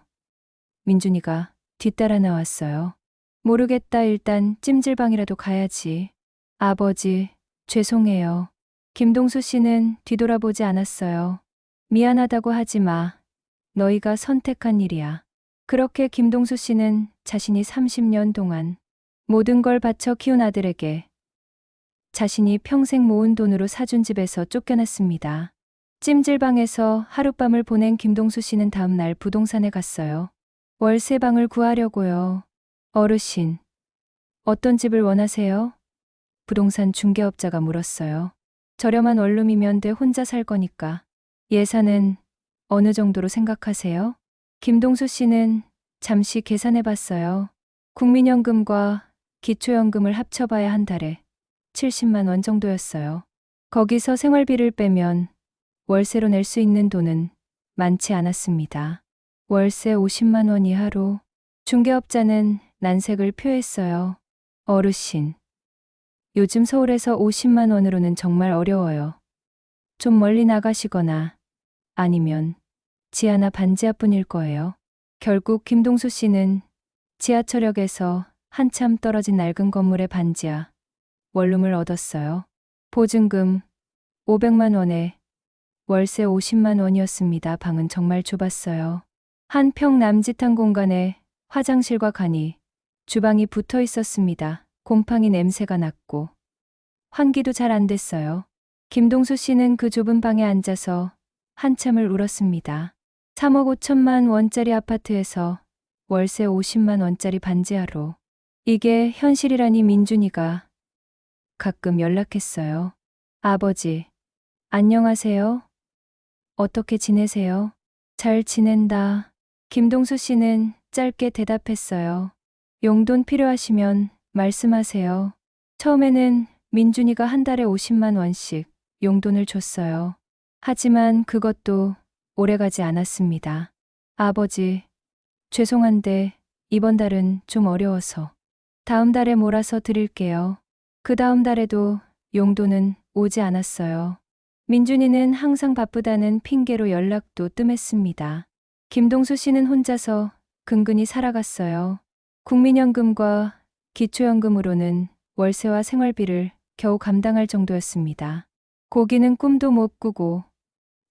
민준이가 뒤따라 나왔어요. 모르겠다. 일단 찜질방이라도 가야지. 아버지, 죄송해요. 김동수 씨는 뒤돌아보지 않았어요. 미안하다고 하지 마. 너희가 선택한 일이야. 그렇게 김동수 씨는 자신이 30년 동안 모든 걸 바쳐 키운 아들에게 자신이 평생 모은 돈으로 사준 집에서 쫓겨났습니다. 찜질방에서 하룻밤을 보낸 김동수 씨는 다음 날 부동산에 갔어요. 월세방을 구하려고요. 어르신, 어떤 집을 원하세요? 부동산 중개업자가 물었어요. 저렴한 원룸이면 돼. 혼자 살 거니까. 예산은 어느 정도로 생각하세요? 김동수 씨는 잠시 계산해 봤어요. 국민연금과 기초연금을 합쳐봐야 한 달에 70만 원 정도였어요. 거기서 생활비를 빼면 월세로 낼 수 있는 돈은 많지 않았습니다. 월세 50만 원 이하로. 중개업자는 난색을 표했어요. 어르신, 요즘 서울에서 50만 원으로는 정말 어려워요. 좀 멀리 나가시거나 아니면 지하나 반지하뿐일 거예요. 결국 김동수 씨는 지하철역에서 한참 떨어진 낡은 건물의 반지하 원룸을 얻었어요. 보증금 500만 원에 월세 50만 원이었습니다. 방은 정말 좁았어요. 한 평 남짓한 공간에 화장실과 간이, 주방이 붙어 있었습니다. 곰팡이 냄새가 났고 환기도 잘 안 됐어요. 김동수 씨는 그 좁은 방에 앉아서 한참을 울었습니다. 3억 5천만 원짜리 아파트에서 월세 50만 원짜리 반지하로. 이게 현실이라니. 민준이가 가끔 연락했어요. 아버지, 안녕하세요. 어떻게 지내세요? 잘 지낸다. 김동수 씨는 짧게 대답했어요. 용돈 필요하시면 말씀하세요. 처음에는 민준이가 한 달에 50만 원씩 용돈을 줬어요. 하지만 그것도 오래가지 않았습니다. 아버지, 죄송한데 이번 달은 좀 어려워서 다음 달에 몰아서 드릴게요. 그 다음 달에도 용돈은 오지 않았어요. 민준이는 항상 바쁘다는 핑계로 연락도 뜸했습니다. 김동수 씨는 혼자서 근근히 살아갔어요. 국민연금과 기초연금으로는 월세와 생활비를 겨우 감당할 정도였습니다. 고기는 꿈도 못 꾸고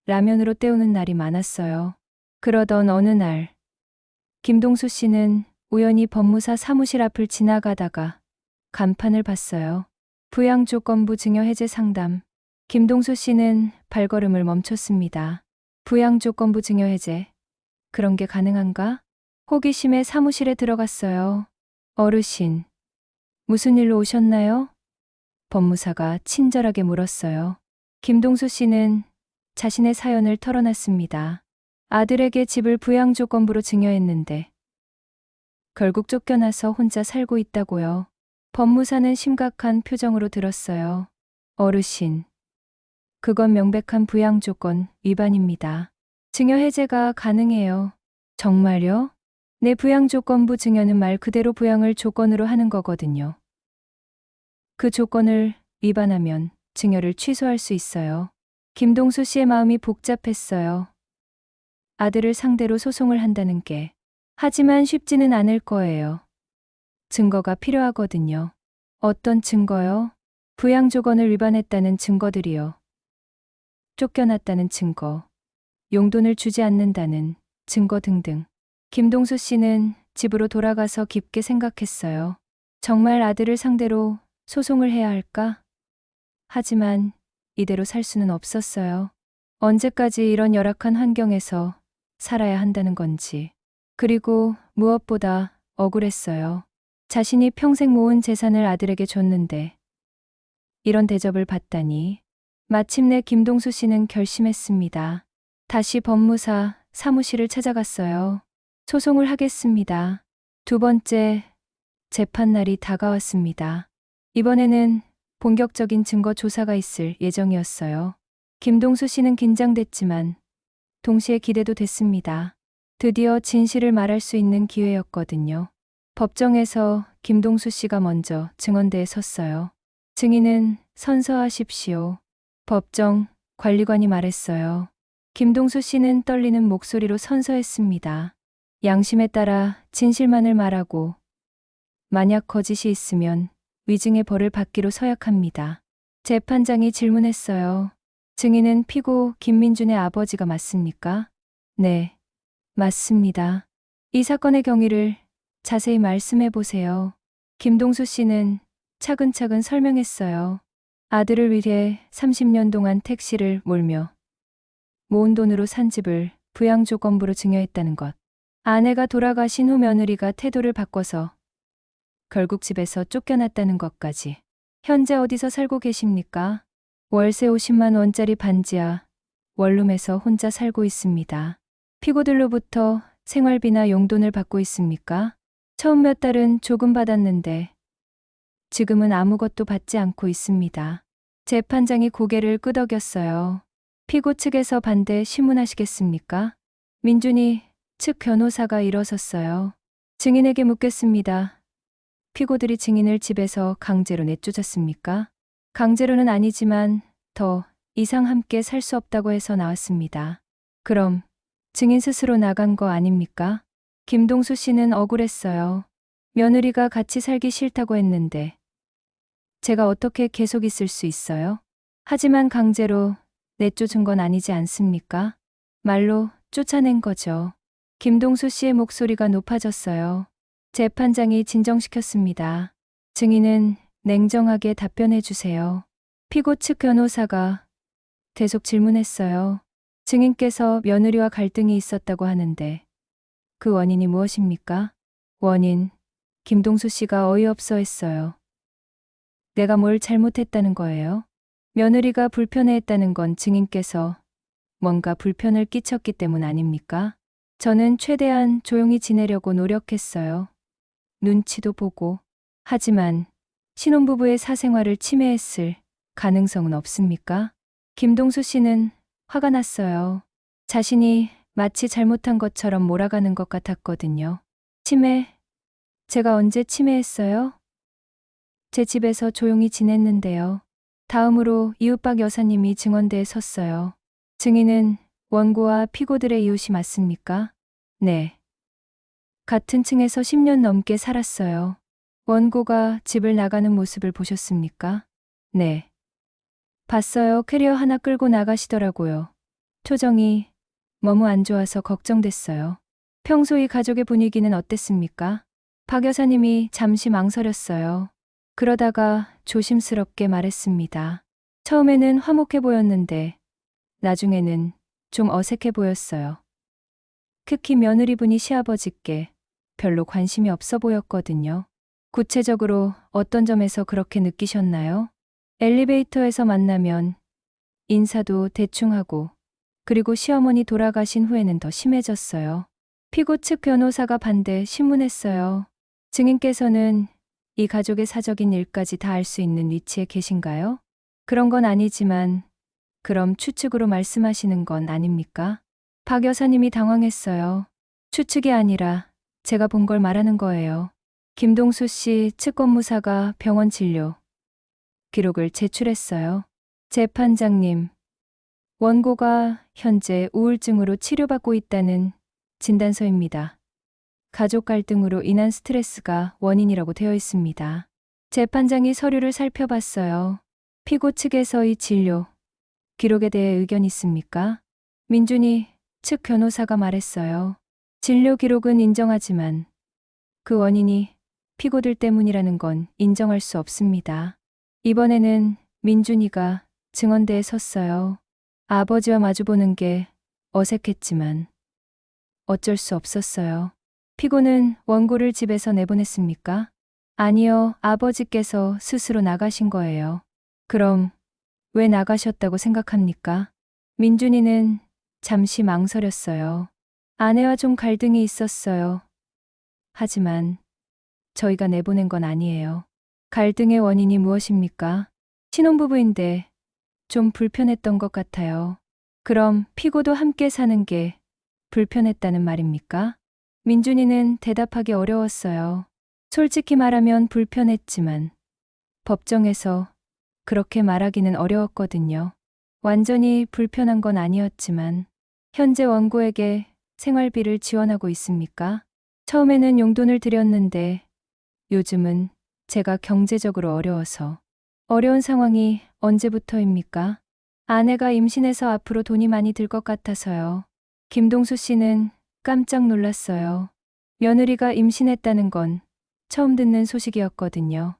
라면으로 때우는 날이 많았어요. 그러던 어느 날, 김동수 씨는 우연히 법무사 사무실 앞을 지나가다가 간판을 봤어요. 부양조건부 증여 해제 상담. 김동수 씨는 발걸음을 멈췄습니다. 부양조건부 증여 해제. 그런 게 가능한가? 호기심에 사무실에 들어갔어요. 어르신, 무슨 일로 오셨나요? 법무사가 친절하게 물었어요. 김동수 씨는 자신의 사연을 털어놨습니다. 아들에게 집을 부양조건부로 증여했는데 결국 쫓겨나서 혼자 살고 있다고요. 법무사는 심각한 표정으로 들었어요. 어르신, 그건 명백한 부양조건 위반입니다. 증여 해제가 가능해요. 정말요? 내 부양조건부 증여는 말 그대로 부양을 조건으로 하는 거거든요. 그 조건을 위반하면 증여를 취소할 수 있어요. 김동수 씨의 마음이 복잡했어요. 아들을 상대로 소송을 한다는 게 하지만 쉽지는 않을 거예요. 증거가 필요하거든요. 어떤 증거요? 부양 조건을 위반했다는 증거들이요. 쫓겨났다는 증거, 용돈을 주지 않는다는 증거 등등. 김동수 씨는 집으로 돌아가서 깊게 생각했어요. 정말 아들을 상대로 소송을 해야 할까? 하지만 이대로 살 수는 없었어요. 언제까지 이런 열악한 환경에서 살아야 한다는 건지. 그리고 무엇보다 억울했어요. 자신이 평생 모은 재산을 아들에게 줬는데 이런 대접을 받다니. 마침내 김동수 씨는 결심했습니다. 다시 법무사 사무실을 찾아갔어요. 소송을 하겠습니다. 두 번째 재판 날이 다가왔습니다. 이번에는 본격적인 증거 조사가 있을 예정이었어요. 김동수 씨는 긴장됐지만 동시에 기대도 됐습니다. 드디어 진실을 말할 수 있는 기회였거든요. 법정에서 김동수 씨가 먼저 증언대에 섰어요. 증인은 선서하십시오. 법정 관리관이 말했어요. 김동수 씨는 떨리는 목소리로 선서했습니다. 양심에 따라 진실만을 말하고 만약 거짓이 있으면 위증의 벌을 받기로 서약합니다. 재판장이 질문했어요. 증인은 피고 김민준의 아버지가 맞습니까? 네, 맞습니다. 이 사건의 경위를 자세히 말씀해 보세요. 김동수 씨는 차근차근 설명했어요. 아들을 위해 30년 동안 택시를 몰며 모은 돈으로 산 집을 부양조건부로 증여했다는 것. 아내가 돌아가신 후 며느리가 태도를 바꿔서 결국 집에서 쫓겨났다는 것까지. 현재 어디서 살고 계십니까? 월세 50만 원짜리 반지하 원룸에서 혼자 살고 있습니다. 피고들로부터 생활비나 용돈을 받고 있습니까? 처음 몇 달은 조금 받았는데 지금은 아무것도 받지 않고 있습니다. 재판장이 고개를 끄덕였어요. 피고 측에서 반대 신문하시겠습니까? 민준이 측 변호사가 일어섰어요. 증인에게 묻겠습니다. 피고들이 증인을 집에서 강제로 내쫓았습니까? 강제로는 아니지만 더 이상 함께 살 수 없다고 해서 나왔습니다. 그럼 증인 스스로 나간 거 아닙니까? 김동수 씨는 억울했어요. 며느리가 같이 살기 싫다고 했는데 제가 어떻게 계속 있을 수 있어요? 하지만 강제로 내쫓은 건 아니지 않습니까? 말로 쫓아낸 거죠. 김동수 씨의 목소리가 높아졌어요. 재판장이 진정시켰습니다. 증인은 냉정하게 답변해 주세요. 피고 측 변호사가 계속 질문했어요. 증인께서 며느리와 갈등이 있었다고 하는데 그 원인이 무엇입니까? 원인, 김동수 씨가 어이없어 했어요. 내가 뭘 잘못했다는 거예요? 며느리가 불편해했다는 건 증인께서 뭔가 불편을 끼쳤기 때문 아닙니까? 저는 최대한 조용히 지내려고 노력했어요. 눈치도 보고. 하지만 신혼부부의 사생활을 침해했을 가능성은 없습니까? 김동수 씨는 화가 났어요. 자신이 마치 잘못한 것처럼 몰아가는 것 같았거든요. 침해? 제가 언제 침해했어요? 제 집에서 조용히 지냈는데요. 다음으로 이웃박 여사님이 증언대에 섰어요. 증인은 원고와 피고들의 이웃이 맞습니까? 네. 같은 층에서 10년 넘게 살았어요. 원고가 집을 나가는 모습을 보셨습니까? 네. 봤어요. 캐리어 하나 끌고 나가시더라고요. 표정이 너무 안 좋아서 걱정됐어요. 평소 이 가족의 분위기는 어땠습니까? 박 여사님이 잠시 망설였어요. 그러다가 조심스럽게 말했습니다. 처음에는 화목해 보였는데 나중에는 좀 어색해 보였어요. 특히 며느리분이 시아버지께 별로 관심이 없어 보였거든요. 구체적으로 어떤 점에서 그렇게 느끼셨나요? 엘리베이터에서 만나면 인사도 대충 하고 그리고 시어머니 돌아가신 후에는 더 심해졌어요. 피고 측 변호사가 반대 신문했어요. 증인께서는 이 가족의 사적인 일까지 다 알 수 있는 위치에 계신가요? 그런 건 아니지만 그럼 추측으로 말씀하시는 건 아닙니까? 박 여사님이 당황했어요. 추측이 아니라 제가 본 걸 말하는 거예요. 김동수 씨 측권무사가 병원 진료 기록을 제출했어요. 재판장님, 원고가 현재 우울증으로 치료받고 있다는 진단서입니다. 가족 갈등으로 인한 스트레스가 원인이라고 되어 있습니다. 재판장이 서류를 살펴봤어요. 피고 측에서의 진료 기록에 대해 의견 있습니까? 민준이 측 변호사가 말했어요. 진료 기록은 인정하지만 그 원인이 피고들 때문이라는 건 인정할 수 없습니다. 이번에는 민준이가 증언대에 섰어요. 아버지와 마주보는 게 어색했지만 어쩔 수 없었어요. 피고는 원고를 집에서 내보냈습니까? 아니요, 아버지께서 스스로 나가신 거예요. 그럼 왜 나가셨다고 생각합니까? 민준이는 잠시 망설였어요. 아내와 좀 갈등이 있었어요. 하지만 저희가 내보낸 건 아니에요. 갈등의 원인이 무엇입니까? 신혼부부인데 좀 불편했던 것 같아요. 그럼 피고도 함께 사는 게 불편했다는 말입니까? 민준이는 대답하기 어려웠어요. 솔직히 말하면 불편했지만 법정에서 그렇게 말하기는 어려웠거든요. 완전히 불편한 건 아니었지만 현재 원고에게 생활비를 지원하고 있습니까? 처음에는 용돈을 드렸는데 요즘은 제가 경제적으로 어려워서. 어려운 상황이 언제부터입니까? 아내가 임신해서 앞으로 돈이 많이 들 것 같아서요. 김동수 씨는 깜짝 놀랐어요. 며느리가 임신했다는 건 처음 듣는 소식이었거든요.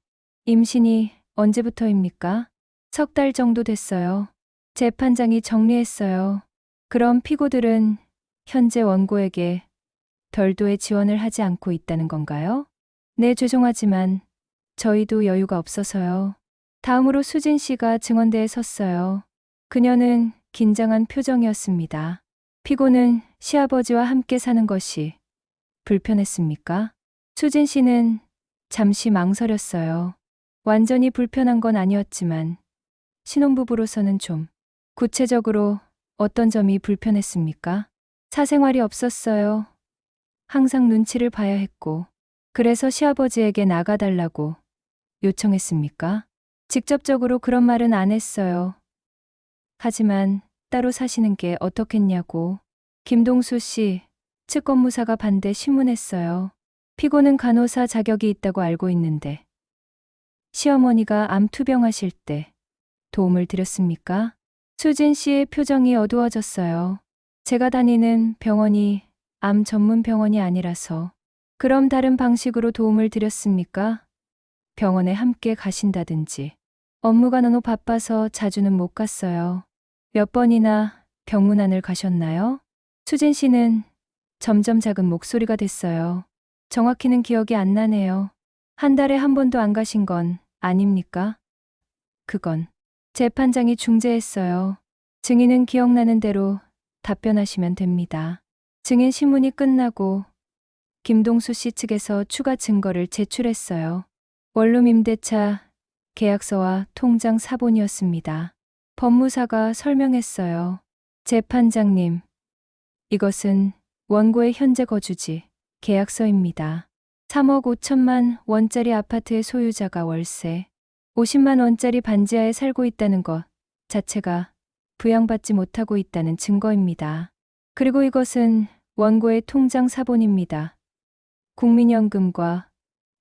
임신이 언제부터입니까? 3달 정도 됐어요. 재판장이 정리했어요. 그럼 피고들은 현재 원고에게 별도의 지원을 하지 않고 있다는 건가요? 네, 죄송하지만 저희도 여유가 없어서요. 다음으로 수진 씨가 증언대에 섰어요. 그녀는 긴장한 표정이었습니다. 피고는 시아버지와 함께 사는 것이 불편했습니까? 수진 씨는 잠시 망설였어요. 완전히 불편한 건 아니었지만 신혼부부로서는 좀. 구체적으로 어떤 점이 불편했습니까? 사생활이 없었어요. 항상 눈치를 봐야 했고, 그래서 시아버지에게 나가달라고 요청했습니까? 직접적으로 그런 말은 안 했어요. 하지만 따로 사시는 게 어떻겠냐고. 김동수 씨, 측권무사가 반대 신문했어요. 피고는 간호사 자격이 있다고 알고 있는데 시어머니가 암 투병하실 때 도움을 드렸습니까? 수진 씨의 표정이 어두워졌어요. 제가 다니는 병원이 암 전문 병원이 아니라서. 그럼 다른 방식으로 도움을 드렸습니까? 병원에 함께 가신다든지. 업무가 너무 바빠서 자주는 못 갔어요. 몇 번이나 병문안을 가셨나요? 수진 씨는 점점 작은 목소리가 됐어요. 정확히는 기억이 안 나네요. 한 달에 한 번도 안 가신 건 아닙니까? 그건 재판장이 중재했어요. 증인은 기억나는 대로 답변하시면 됩니다. 증인 신문이 끝나고 김동수 씨 측에서 추가 증거를 제출했어요. 원룸 임대차 계약서와 통장 사본이었습니다. 법무사가 설명했어요. 재판장님, 이것은 원고의 현재 거주지, 계약서입니다. 3억 5천만 원짜리 아파트의 소유자가 월세 50만 원짜리 반지하에 살고 있다는 것 자체가 부양받지 못하고 있다는 증거입니다. 그리고 이것은 원고의 통장 사본입니다. 국민연금과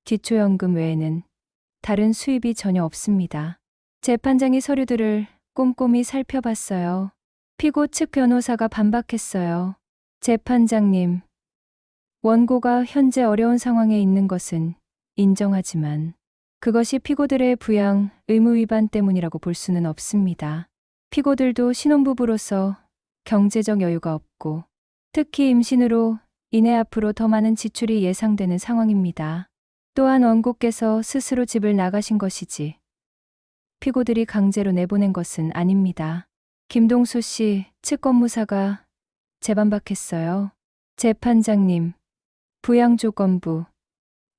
기초연금 외에는 다른 수입이 전혀 없습니다. 재판장이 서류들을 꼼꼼히 살펴봤어요. 피고 측 변호사가 반박했어요. 재판장님, 원고가 현재 어려운 상황에 있는 것은 인정하지만 그것이 피고들의 부양 의무 위반 때문이라고 볼 수는 없습니다. 피고들도 신혼부부로서 경제적 여유가 없고 특히 임신으로 인해 앞으로 더 많은 지출이 예상되는 상황입니다. 또한 원고께서 스스로 집을 나가신 것이지 피고들이 강제로 내보낸 것은 아닙니다. 김동수 씨 측 법무사가 재반박했어요. 재판장님, 부양조건부,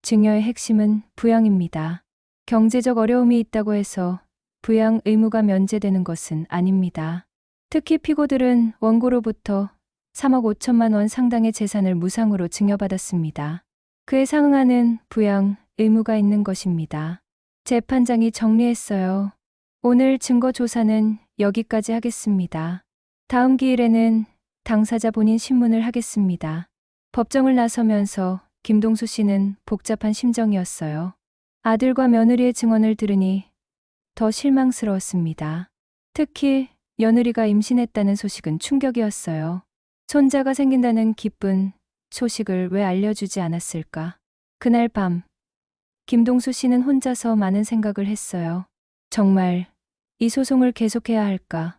증여의 핵심은 부양입니다. 경제적 어려움이 있다고 해서 부양 의무가 면제되는 것은 아닙니다. 특히 피고들은 원고로부터 3억 5천만 원 상당의 재산을 무상으로 증여받았습니다. 그에 상응하는 부양 의무가 있는 것입니다. 재판장이 정리했어요. 오늘 증거 조사는 여기까지 하겠습니다. 다음 기일에는 당사자 본인 신문을 하겠습니다. 법정을 나서면서 김동수 씨는 복잡한 심정이었어요. 아들과 며느리의 증언을 들으니 더 실망스러웠습니다. 특히 며느리가 임신했다는 소식은 충격이었어요. 손자가 생긴다는 기쁜 소식을 왜 알려주지 않았을까? 그날 밤, 김동수 씨는 혼자서 많은 생각을 했어요. 정말 이 소송을 계속해야 할까?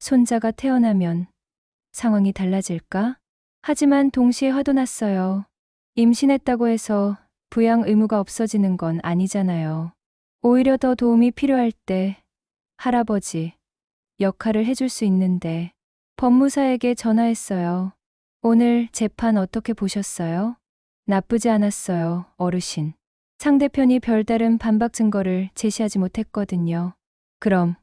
손자가 태어나면 상황이 달라질까? 하지만 동시에 화도 났어요. 임신했다고 해서 부양 의무가 없어지는 건 아니잖아요. 오히려 더 도움이 필요할 때 할아버지 역할을 해줄 수 있는데 법무사에게 전화했어요. 오늘 재판 어떻게 보셨어요? 나쁘지 않았어요, 어르신. 상대편이 별다른 반박 증거를 제시하지 못했거든요. 그럼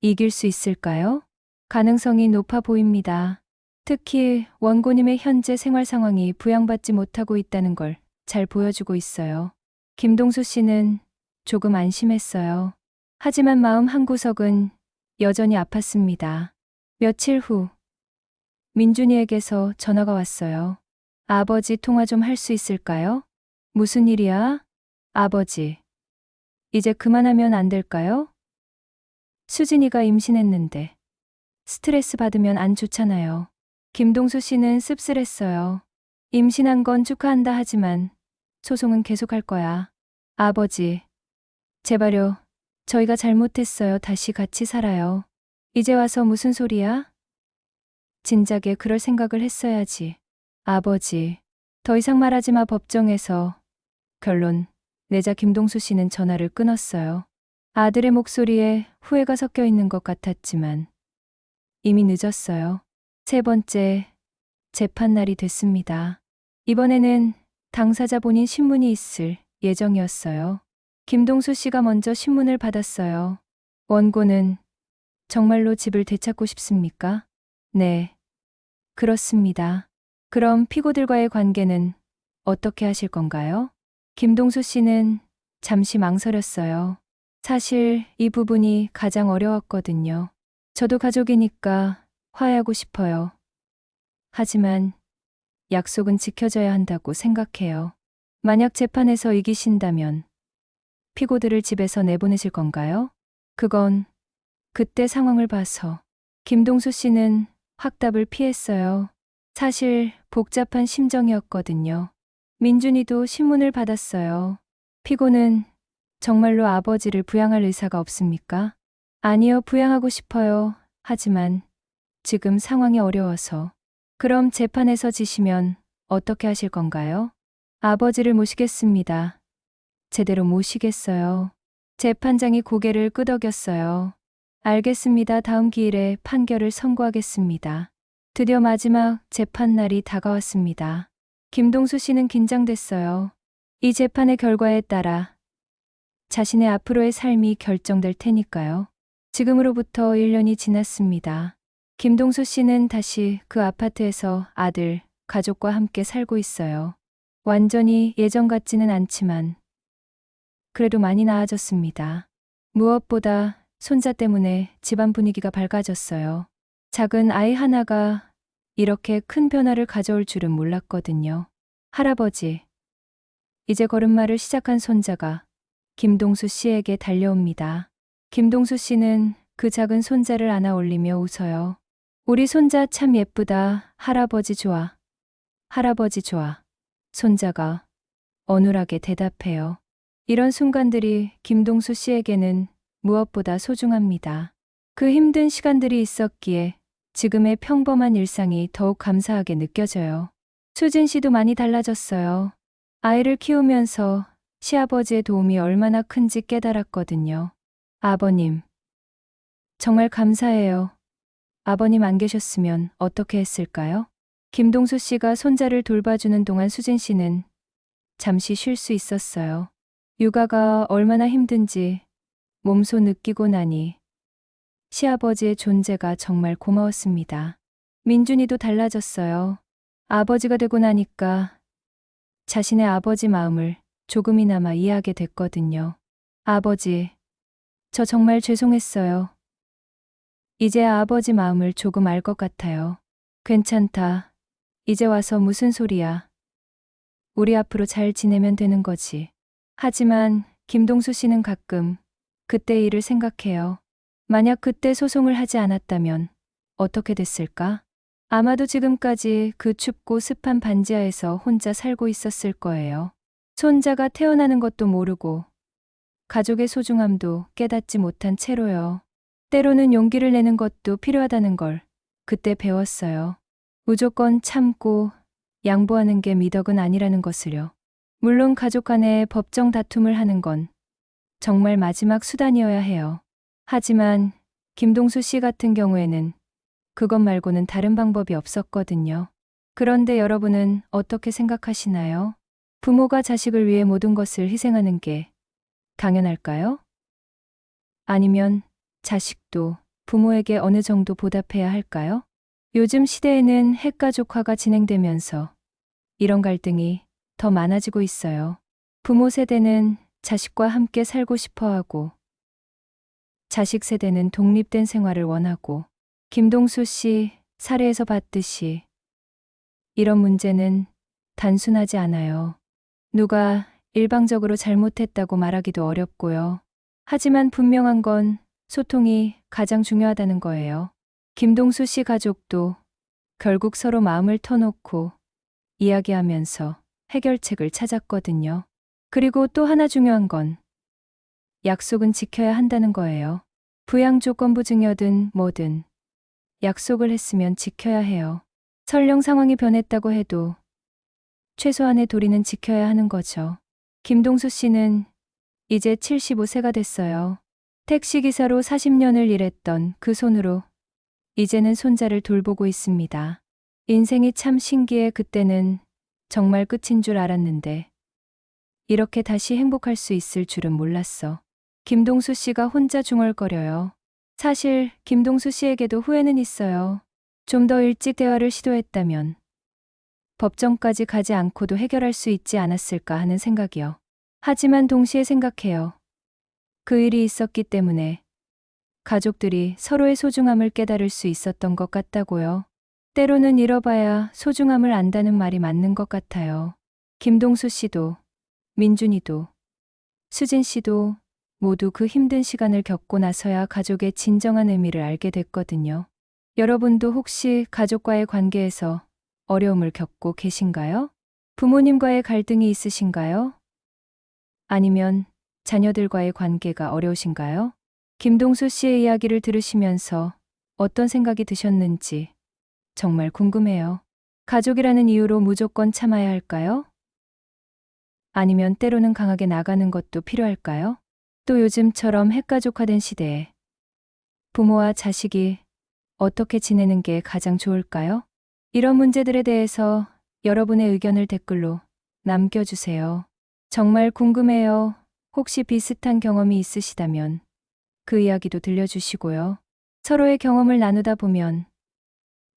이길 수 있을까요? 가능성이 높아 보입니다. 특히 원고님의 현재 생활 상황이 부양받지 못하고 있다는 걸 잘 보여주고 있어요. 김동수 씨는 조금 안심했어요. 하지만 마음 한구석은 여전히 아팠습니다. 며칠 후 민준이에게서 전화가 왔어요. 아버지 통화 좀 할 수 있을까요? 무슨 일이야? 아버지, 이제 그만하면 안 될까요? 수진이가 임신했는데 스트레스 받으면 안 좋잖아요. 김동수 씨는 씁쓸했어요. 임신한 건 축하한다 하지만 소송은 계속할 거야. 아버지, 제발요. 저희가 잘못했어요. 다시 같이 살아요. 이제 와서 무슨 소리야? 진작에 그럴 생각을 했어야지. 아버지, 더 이상 말하지 마. 법정에서. 결론, 내자 김동수 씨는 전화를 끊었어요. 아들의 목소리에 후회가 섞여 있는 것 같았지만 이미 늦었어요. 세 번째 재판 날이 됐습니다. 이번에는 당사자 본인 신문이 있을 예정이었어요. 김동수 씨가 먼저 신문을 받았어요. 원고는 정말로 집을 되찾고 싶습니까? 네, 그렇습니다. 그럼 피고들과의 관계는 어떻게 하실 건가요? 김동수 씨는 잠시 망설였어요. 사실 이 부분이 가장 어려웠거든요. 저도 가족이니까 화해하고 싶어요. 하지만 약속은 지켜져야 한다고 생각해요. 만약 재판에서 이기신다면 피고들을 집에서 내보내실 건가요? 그건 그때 상황을 봐서. 김동수 씨는 확답을 피했어요. 사실 복잡한 심정이었거든요. 민준이도 신문을 받았어요. 피고는 정말로 아버지를 부양할 의사가 없습니까? 아니요, 부양하고 싶어요. 하지만 지금 상황이 어려워서. 그럼 재판에서 지시면 어떻게 하실 건가요? 아버지를 모시겠습니다. 제대로 모시겠어요. 재판장이 고개를 끄덕였어요. 알겠습니다. 다음 기일에 판결을 선고하겠습니다. 드디어 마지막 재판 날이 다가왔습니다. 김동수 씨는 긴장됐어요. 이 재판의 결과에 따라 자신의 앞으로의 삶이 결정될 테니까요. 지금으로부터 1년이 지났습니다. 김동수 씨는 다시 그 아파트에서 아들, 가족과 함께 살고 있어요. 완전히 예전 같지는 않지만 그래도 많이 나아졌습니다. 무엇보다 손자 때문에 집안 분위기가 밝아졌어요. 작은 아이 하나가 이렇게 큰 변화를 가져올 줄은 몰랐거든요. 할아버지, 이제 걸음마를 시작한 손자가 김동수 씨에게 달려옵니다. 김동수 씨는 그 작은 손자를 안아 올리며 웃어요. 우리 손자 참 예쁘다. 할아버지 좋아. 할아버지 좋아. 손자가 어눌하게 대답해요. 이런 순간들이 김동수 씨에게는 무엇보다 소중합니다. 그 힘든 시간들이 있었기에 지금의 평범한 일상이 더욱 감사하게 느껴져요. 수진 씨도 많이 달라졌어요. 아이를 키우면서 시아버지의 도움이 얼마나 큰지 깨달았거든요. 아버님, 정말 감사해요. 아버님 안 계셨으면 어떻게 했을까요? 김동수 씨가 손자를 돌봐주는 동안 수진 씨는 잠시 쉴 수 있었어요. 육아가 얼마나 힘든지 몸소 느끼고 나니 시아버지의 존재가 정말 고마웠습니다. 민준이도 달라졌어요. 아버지가 되고 나니까 자신의 아버지 마음을 조금이나마 이해하게 됐거든요. 아버지, 저 정말 죄송했어요. 이제 아버지 마음을 조금 알 것 같아요. 괜찮다. 이제 와서 무슨 소리야. 우리 앞으로 잘 지내면 되는 거지. 하지만 김동수 씨는 가끔 그때 일을 생각해요. 만약 그때 소송을 하지 않았다면 어떻게 됐을까? 아마도 지금까지 그 춥고 습한 반지하에서 혼자 살고 있었을 거예요. 손자가 태어나는 것도 모르고 가족의 소중함도 깨닫지 못한 채로요. 때로는 용기를 내는 것도 필요하다는 걸 그때 배웠어요. 무조건 참고 양보하는 게 미덕은 아니라는 것을요. 물론 가족 간의 법정 다툼을 하는 건 정말 마지막 수단이어야 해요. 하지만 김동수 씨 같은 경우에는 그것 말고는 다른 방법이 없었거든요. 그런데 여러분은 어떻게 생각하시나요? 부모가 자식을 위해 모든 것을 희생하는 게 당연할까요? 아니면 자식도 부모에게 어느 정도 보답해야 할까요? 요즘 시대에는 핵가족화가 진행되면서 이런 갈등이 더 많아지고 있어요. 부모 세대는 자식과 함께 살고 싶어 하고 자식 세대는 독립된 생활을 원하고 김동수 씨 사례에서 봤듯이 이런 문제는 단순하지 않아요. 누가 일방적으로 잘못했다고 말하기도 어렵고요. 하지만 분명한 건 소통이 가장 중요하다는 거예요. 김동수 씨 가족도 결국 서로 마음을 터놓고 이야기하면서 해결책을 찾았거든요. 그리고 또 하나 중요한 건 약속은 지켜야 한다는 거예요. 부양 조건부 증여든 뭐든 약속을 했으면 지켜야 해요. 설령 상황이 변했다고 해도 최소한의 도리는 지켜야 하는 거죠. 김동수 씨는 이제 75세가 됐어요. 택시기사로 40년을 일했던 그 손으로 이제는 손자를 돌보고 있습니다. 인생이 참 신기해. 그때는 정말 끝인 줄 알았는데 이렇게 다시 행복할 수 있을 줄은 몰랐어. 김동수 씨가 혼자 중얼거려요. 사실 김동수 씨에게도 후회는 있어요. 좀 더 일찍 대화를 시도했다면 법정까지 가지 않고도 해결할 수 있지 않았을까 하는 생각이요. 하지만 동시에 생각해요. 그 일이 있었기 때문에 가족들이 서로의 소중함을 깨달을 수 있었던 것 같다고요. 때로는 잃어봐야 소중함을 안다는 말이 맞는 것 같아요. 김동수 씨도, 민준이도, 수진 씨도 모두 그 힘든 시간을 겪고 나서야 가족의 진정한 의미를 알게 됐거든요. 여러분도 혹시 가족과의 관계에서 어려움을 겪고 계신가요? 부모님과의 갈등이 있으신가요? 아니면 자녀들과의 관계가 어려우신가요? 김동수 씨의 이야기를 들으시면서 어떤 생각이 드셨는지 정말 궁금해요. 가족이라는 이유로 무조건 참아야 할까요? 아니면 때로는 강하게 나가는 것도 필요할까요? 또 요즘처럼 핵가족화된 시대에 부모와 자식이 어떻게 지내는 게 가장 좋을까요? 이런 문제들에 대해서 여러분의 의견을 댓글로 남겨주세요. 정말 궁금해요. 혹시 비슷한 경험이 있으시다면 그 이야기도 들려주시고요. 서로의 경험을 나누다 보면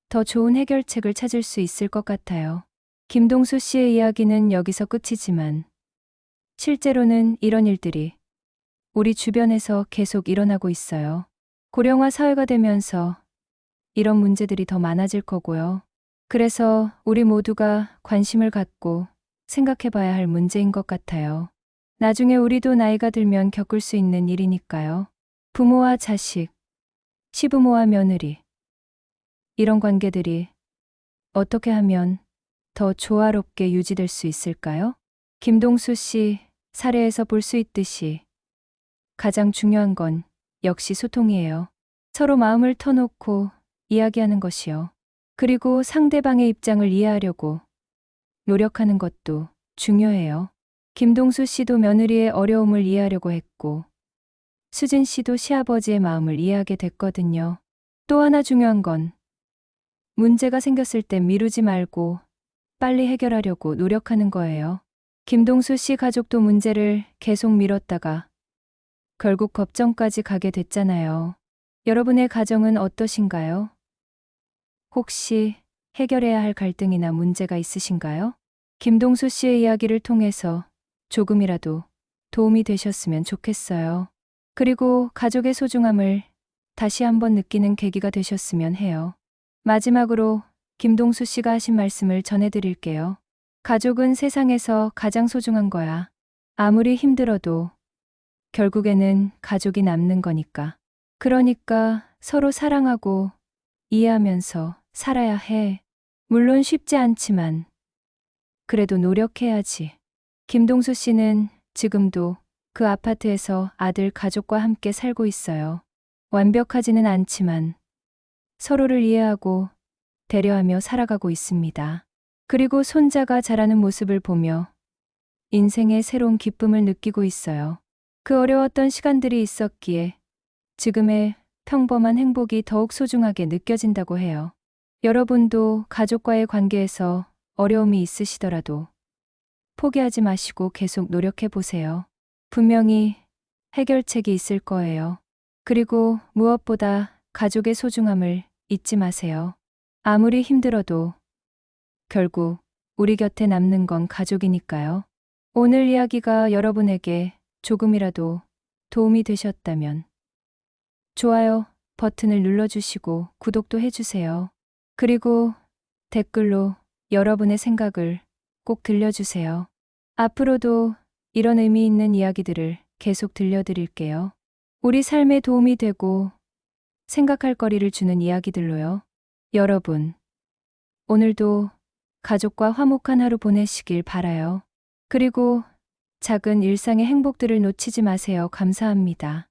더 좋은 해결책을 찾을 수 있을 것 같아요. 김동수 씨의 이야기는 여기서 끝이지만 실제로는 이런 일들이 우리 주변에서 계속 일어나고 있어요. 고령화 사회가 되면서 이런 문제들이 더 많아질 거고요. 그래서 우리 모두가 관심을 갖고 생각해 봐야 할 문제인 것 같아요. 나중에 우리도 나이가 들면 겪을 수 있는 일이니까요. 부모와 자식, 시부모와 며느리, 이런 관계들이 어떻게 하면 더 조화롭게 유지될 수 있을까요? 김동수 씨 사례에서 볼 수 있듯이 가장 중요한 건 역시 소통이에요. 서로 마음을 터놓고 이야기하는 것이요. 그리고 상대방의 입장을 이해하려고 노력하는 것도 중요해요. 김동수 씨도 며느리의 어려움을 이해하려고 했고, 수진 씨도 시아버지의 마음을 이해하게 됐거든요. 또 하나 중요한 건 문제가 생겼을 땐 미루지 말고 빨리 해결하려고 노력하는 거예요. 김동수 씨 가족도 문제를 계속 미뤘다가 결국 법정까지 가게 됐잖아요. 여러분의 가정은 어떠신가요? 혹시 해결해야 할 갈등이나 문제가 있으신가요? 김동수 씨의 이야기를 통해서 조금이라도 도움이 되셨으면 좋겠어요. 그리고 가족의 소중함을 다시 한번 느끼는 계기가 되셨으면 해요. 마지막으로 김동수 씨가 하신 말씀을 전해드릴게요. 가족은 세상에서 가장 소중한 거야. 아무리 힘들어도 결국에는 가족이 남는 거니까. 그러니까 서로 사랑하고 이해하면서 살아야 해. 물론 쉽지 않지만 그래도 노력해야지. 김동수 씨는 지금도 그 아파트에서 아들 가족과 함께 살고 있어요. 완벽하지는 않지만 서로를 이해하고 배려하며 살아가고 있습니다. 그리고 손자가 자라는 모습을 보며 인생의 새로운 기쁨을 느끼고 있어요. 그 어려웠던 시간들이 있었기에 지금의 평범한 행복이 더욱 소중하게 느껴진다고 해요. 여러분도 가족과의 관계에서 어려움이 있으시더라도 포기하지 마시고 계속 노력해 보세요. 분명히 해결책이 있을 거예요. 그리고 무엇보다 가족의 소중함을 잊지 마세요. 아무리 힘들어도 결국 우리 곁에 남는 건 가족이니까요. 오늘 이야기가 여러분에게 조금이라도 도움이 되셨다면 좋아요 버튼을 눌러주시고 구독도 해주세요. 그리고 댓글로 여러분의 생각을 꼭 들려주세요. 앞으로도 이런 의미 있는 이야기들을 계속 들려드릴게요. 우리 삶에 도움이 되고 생각할 거리를 주는 이야기들로요. 여러분, 오늘도 가족과 화목한 하루 보내시길 바라요. 그리고 작은 일상의 행복들을 놓치지 마세요. 감사합니다.